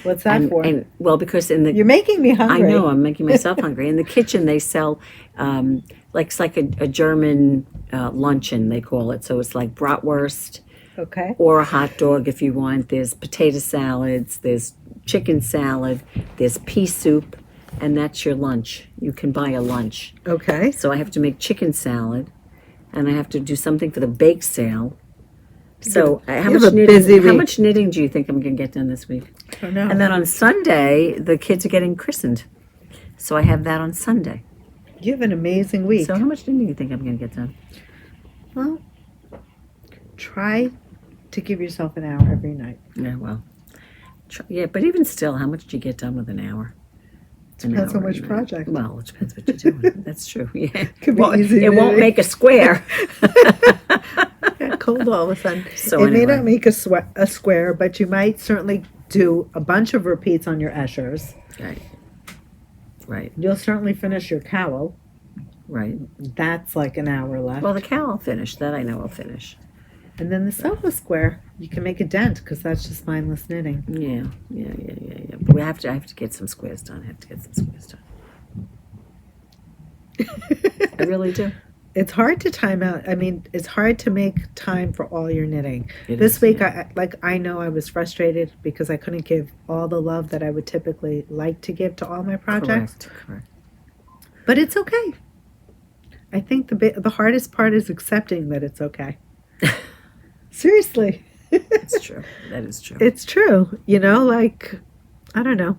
What's that for?
And because
You're making me hungry.
I know, I'm making myself hungry. In the kitchen, they sell, it's like a German luncheon, they call it. So it's like bratwurst
Okay.
or a hot dog if you want. There's potato salads, there's chicken salad, there's pea soup, and that's your lunch. You can buy a lunch.
Okay.
So I have to make chicken salad, and I have to do something for the bake sale. So how much knitting do you think I'm going to get done this week?
I don't know.
And then on Sunday, the kids are getting christened. So I have that on Sunday.
You have an amazing week.
So how much knitting do you think I'm going to get done?
Well, try to give yourself an hour every night.
Yeah, well. But even still, how much do you get done with an hour?
Depends on which project.
Well, it depends what you're doing. That's true. Yeah.
Could be easy
It won't
knitting.
make a square.
Got cold all of a sudden.
So
it may
anyway.
not make a square, but you might certainly do a bunch of repeats on your Eschers.
Right.
You'll certainly finish your cowl.
Right.
That's like an hour left.
Well, the cowl I'll finish. That I know I'll finish.
And then the Soho square, you can make a dent because that's just mindless knitting.
Yeah. But I have to get some squares done. I really do.
It's hard to time out. I mean, it's hard to make time for all your knitting.
This
week, yeah. I know I was frustrated because I couldn't give all the love that I would typically like to give to all my projects.
Correct.
But it's okay. I think the hardest part is accepting that it's okay. Seriously.
It's true. That is true.
It's true. You know, like, I don't know.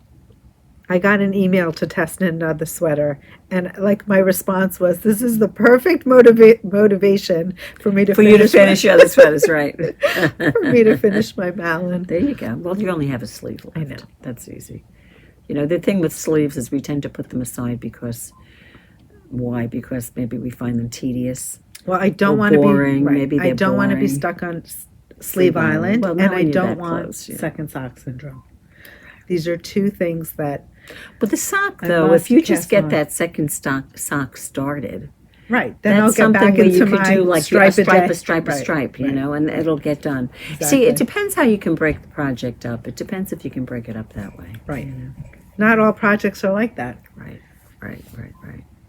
I got an email to test another sweater, and like my response was, "This is the perfect motivation for me to
you to finish your other sweaters, right?
For me to finish my Malin."
There you go. Well, you only have a sleeve left.
I know.
That's easy. You know, the thing with sleeves is we tend to put them aside because why? Because maybe we find them tedious.
Well, I don't want to be
boring.
right.
Maybe
I don't want to be
boring.
stuck on Sleeve Island,
Well,
and I
you're
don't
that
want
close, yeah.
second sock syndrome. These are two things that.
But the sock,
I
though,
must
if you just
pass
get
on.
that second sock started,
Right. Then
that's
I'll get
something
back
where
into
you could
my
do like
stripe
a stripe, you know, and it'll get done.
Exactly.
See, it depends how you can break the project up. It depends if you can break it up that way.
Right.
You know?
Not all projects are like that.
Right.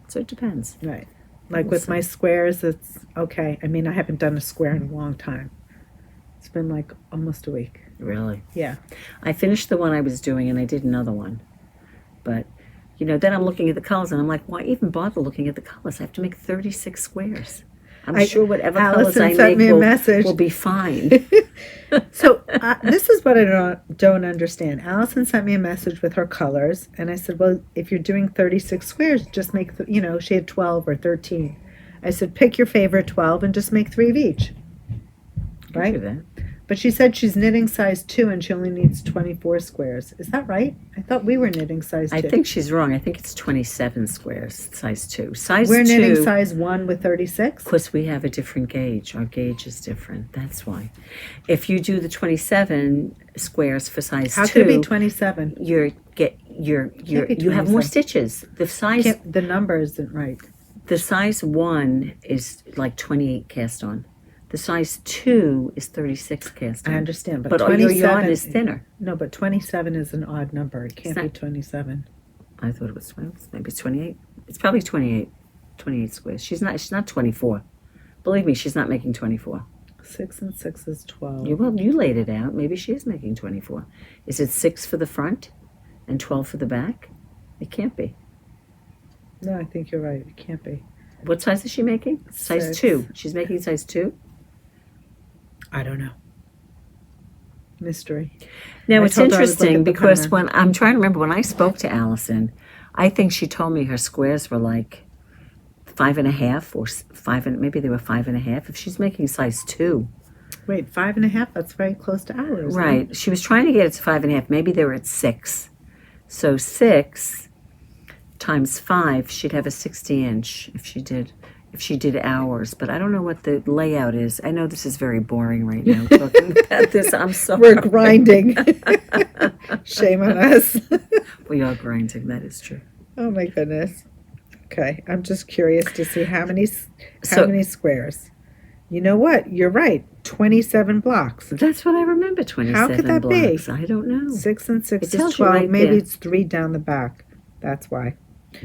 So it depends.
Right. Like with my squares, it's okay. I mean, I haven't done a square in a long time. It's been like almost a week.
Really?
Yeah.
I finished the one I was doing and I did another one. But, you know, then I'm looking at the colors and I'm like, why even bother looking at the colors? I have to make 36 squares. I'm sure whatever colors I make will be fine.
So this is what I don't understand. Allison sent me a message with her colors, and I said, well, if you're doing 36 squares, just make, she had 12 or 13. I said, pick your favorite 12 and just make 3 of each. Right?
Do that.
But she said she's knitting size 2 and she only needs 24 squares. Is that right? I thought we were knitting size 2.
I think she's wrong. I think it's 27 squares, size 2.
We're knitting size 1 with 36?
Because we have a different gauge. Our gauge is different. That's why. If you do the 27 squares for size 2,
how could it be 27?
You have more stitches.
The number isn't right.
The size 1 is like 28 cast on. The size 2 is 36 cast on.
I understand,
but your yarn is thinner.
No, but 27 is an odd number. It can't be 27.
I thought it was 12. Maybe it's 28. It's probably 28. 28 squares. She's not 24. Believe me, she's not making 24.
6 and 6 is 12.
You laid it out. Maybe she is making 24. Is it 6 for the front and 12 for the back? It can't be.
No, I think you're right. It can't be.
What size is she making? Size
6.
2. She's making size 2?
I don't know. Mystery.
Now, it's interesting because when I'm trying to remember when I spoke to Allison, I think she told me her squares were like 5.5 or 5, and maybe they were 5.5. If she's making size 2,
wait, 5.5? That's very close to ours.
Right.
Huh?
She was trying to get it to 5.5. Maybe they were at 6. So 6 times 5, she'd have a 60-inch if she did hours, but I don't know what the layout is. I know this is very boring right now talking about this. I'm sorry.
We're grinding. Shame on us.
We are grinding. That is true.
Oh my goodness. Okay, I'm just curious to see how many squares. You know what? You're right. 27 blocks.
That's what I remember. 27
How could that
blocks.
be?
I don't know.
6 and 6
It tells
is
you
12.
right
Maybe
there.
it's 3 down the back. That's why.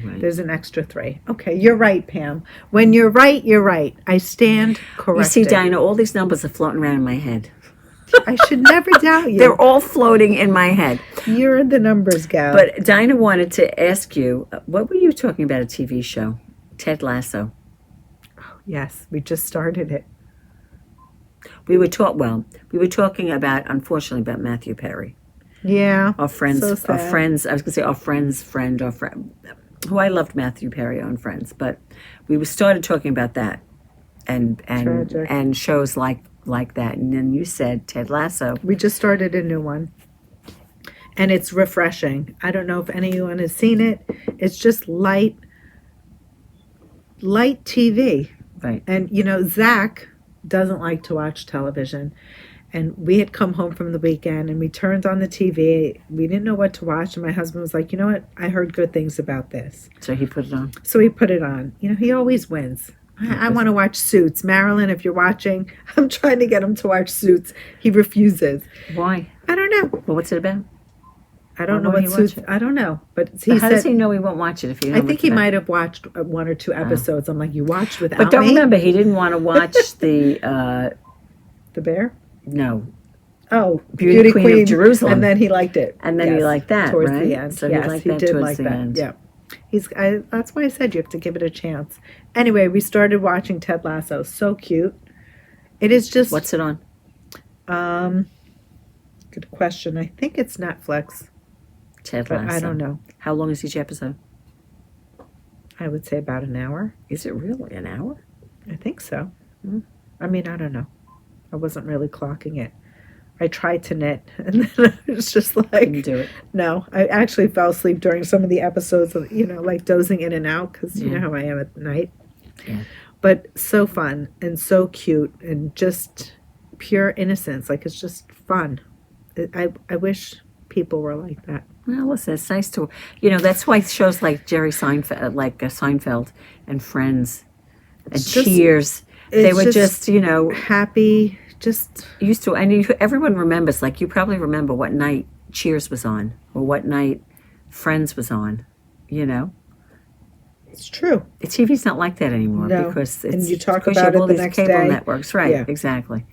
Right.
There's an extra 3. Okay, you're right, Pam. When you're right, you're right. I stand corrected.
You see, Dina, all these numbers are floating around in my head.
I should never doubt you.
They're all floating in my head.
You're the numbers gal.
But Dina wanted to ask you, what were you talking about, a TV show? Ted Lasso.
Yes, we just started it.
We were talking about, unfortunately, about Matthew Perry.
Yeah.
Our friends,
so sad.
our friend's friend, who I loved Matthew Perry on Friends, but we started talking about that and shows like that. And then you said Ted Lasso.
We just started a new one. And it's refreshing. I don't know if anyone has seen it. It's just light TV.
Right.
And, Zach doesn't like to watch television. And we had come home from the weekend and we turned on the TV. We didn't know what to watch. And my husband was like, you know what? I heard good things about this.
So he put it on.
So he put it on. You know, he always wins. I want to watch Suits. Marilyn, if you're watching, I'm trying to get him to watch Suits. He refuses.
Why?
I don't know.
Well, what's it about?
I don't know what Suits. I don't know. But
he how does he know he won't watch it if you don't?
I think he might have watched 1 or 2 episodes. I'm like, you watched without me?
But don't remember, he didn't want to watch the
bear?
No.
Oh,
Beauty Queen of Jerusalem.
And then he liked it.
And then he liked that,
towards
right?
the end.
So
yes, he did like that.
End.
Yeah. That's why I said you have to give it a chance. Anyway, we started watching Ted Lasso. So cute. It is just...
What's it on?
Good question. I think it's Netflix.
Ted Lasso.
I don't know.
How long is each episode?
I would say about an hour.
Is it really an hour?
I think so. I mean, I don't know. I wasn't really clocking it. I tried to knit, and then I was just like,
couldn't do it.
No, I actually fell asleep during some of the episodes, of, like dozing in and out, because you know how I am at night.
Yeah.
But so fun and so cute and just pure innocence. Like, it's just fun. I wish people were like that.
Well, listen, it's nice to, that's why shows like Seinfeld and Friends and Cheers, they were just
happy. Just
used to, and everyone remembers. Like, you probably remember what night Cheers was on, or what night Friends was on.
It's true.
TV's not like that anymore
because
it's
and you talk
because
about
you have all
it the
these
next
cable
day.
networks, right?
Yeah.
Exactly.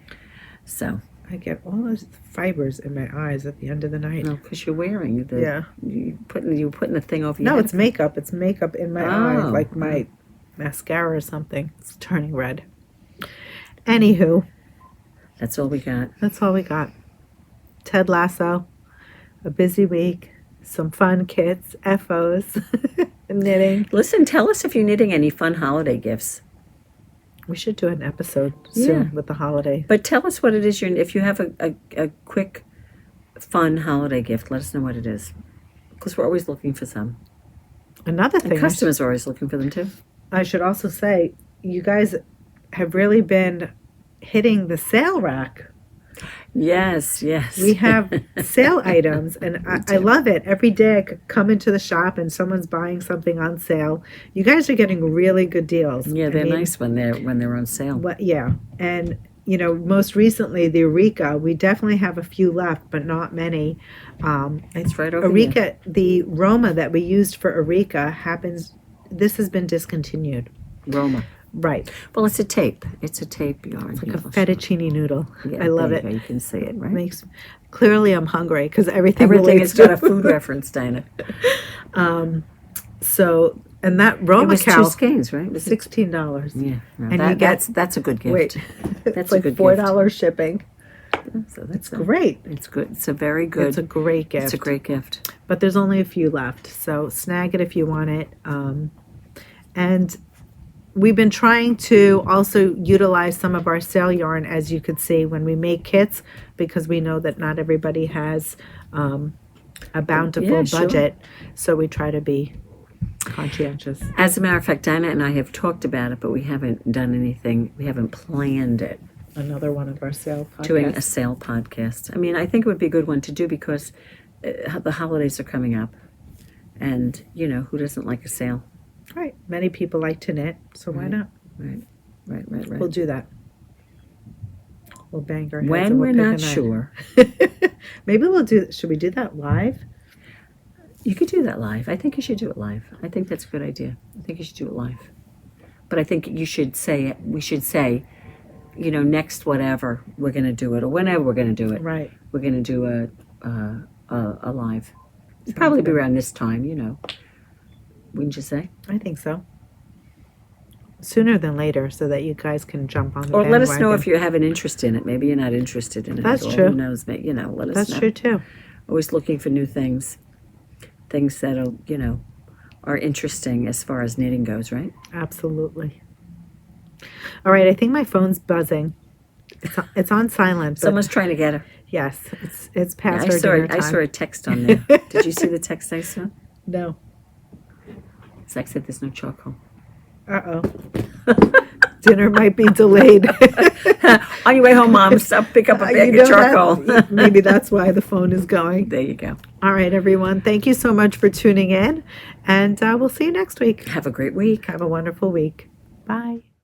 So
I get all those fibers in my eyes at the end of the night.
No, because you're wearing you putting the thing over your
No,
head.
it's makeup. It's makeup in my eyes, like my mascara or something. It's turning red. Anywho.
That's all we got.
That's all we got. Ted Lasso, a busy week, some fun kits, FOs, knitting.
Listen, tell us if you're knitting any fun holiday gifts.
We should do an episode soon with the holiday.
But tell us what it is. If you have a quick, fun holiday gift, let us know what it is. Because we're always looking for some.
Another thing.
And customers are always looking for them too.
I should also say, you guys have really been hitting the sale rack.
Yes.
We have sale items, and I love it. Every day I could come into the shop and someone's buying something on sale. You guys are getting really good deals.
Yeah, they're nice when they're on sale.
Yeah, and most recently the Eureka, we definitely have a few left, but not many.
It's right over
Eureka,
here.
the Roma that we used for Eureka this has been discontinued.
Roma.
Right.
Well, it's a tape. It's a tape yarn.
It's like a fettuccine noodle.
Yeah,
I love it.
You can see it, right?
Clearly I'm hungry because everything
has got a food reference, Dina.
So, and that Roma
it was
cow,
2 skeins, right? Was it
$16.
Yeah. No,
And
that's a good gift.
Wait,
that's
it's like
a good
$4 shipping.
So
that's great.
It's good. It's a very good.
It's a great gift.
It's a great gift.
But there's only a few left, so snag it if you want it. And we've been trying to also utilize some of our sale yarn, as you could see, when we make kits, because we know that not everybody has a bountiful budget. So we try to be conscientious.
As a matter of fact, Dina and I have talked about it, but we haven't done anything. We haven't planned it.
Another one of our sale podcasts.
Doing a sale podcast. I mean, I think it would be a good one to do because the holidays are coming up. And, who doesn't like a sale?
Right. Many people like to knit, so why not?
Right.
We'll do that. We'll bang our heads.
When we're not sure.
Maybe should we do that live?
You could do that live. I think you should do it live. I think that's a good idea. I think you should do it live. But I think we should say, next whatever, we're going to do it, or whenever we're going to do it.
Right.
We're going to do a live. It'll probably be around this time, Wouldn't you say?
I think so. Sooner than later, so that you guys can jump on the bandwagon.
Or let us know if you have an interest in it. Maybe you're not interested in it.
That's
at all.
true.
Who knows? Let us know.
That's true too.
Always looking for new things that are interesting as far as knitting goes, right?
Absolutely. All right, I think my phone's buzzing. It's on silent.
Someone's trying to get her.
Yes, it's past her dinner time.
I saw a text on there. Did you see the text I saw?
No.
It's like I said, there's no charcoal.
Uh-oh. Dinner might be delayed.
On your way home, Mom, stop, pick up a bag of charcoal.
Maybe that's why the phone is going.
There you go.
All right, everyone. Thank you so much for tuning in. And we'll see you next week.
Have a great week.
Have a wonderful week. Bye.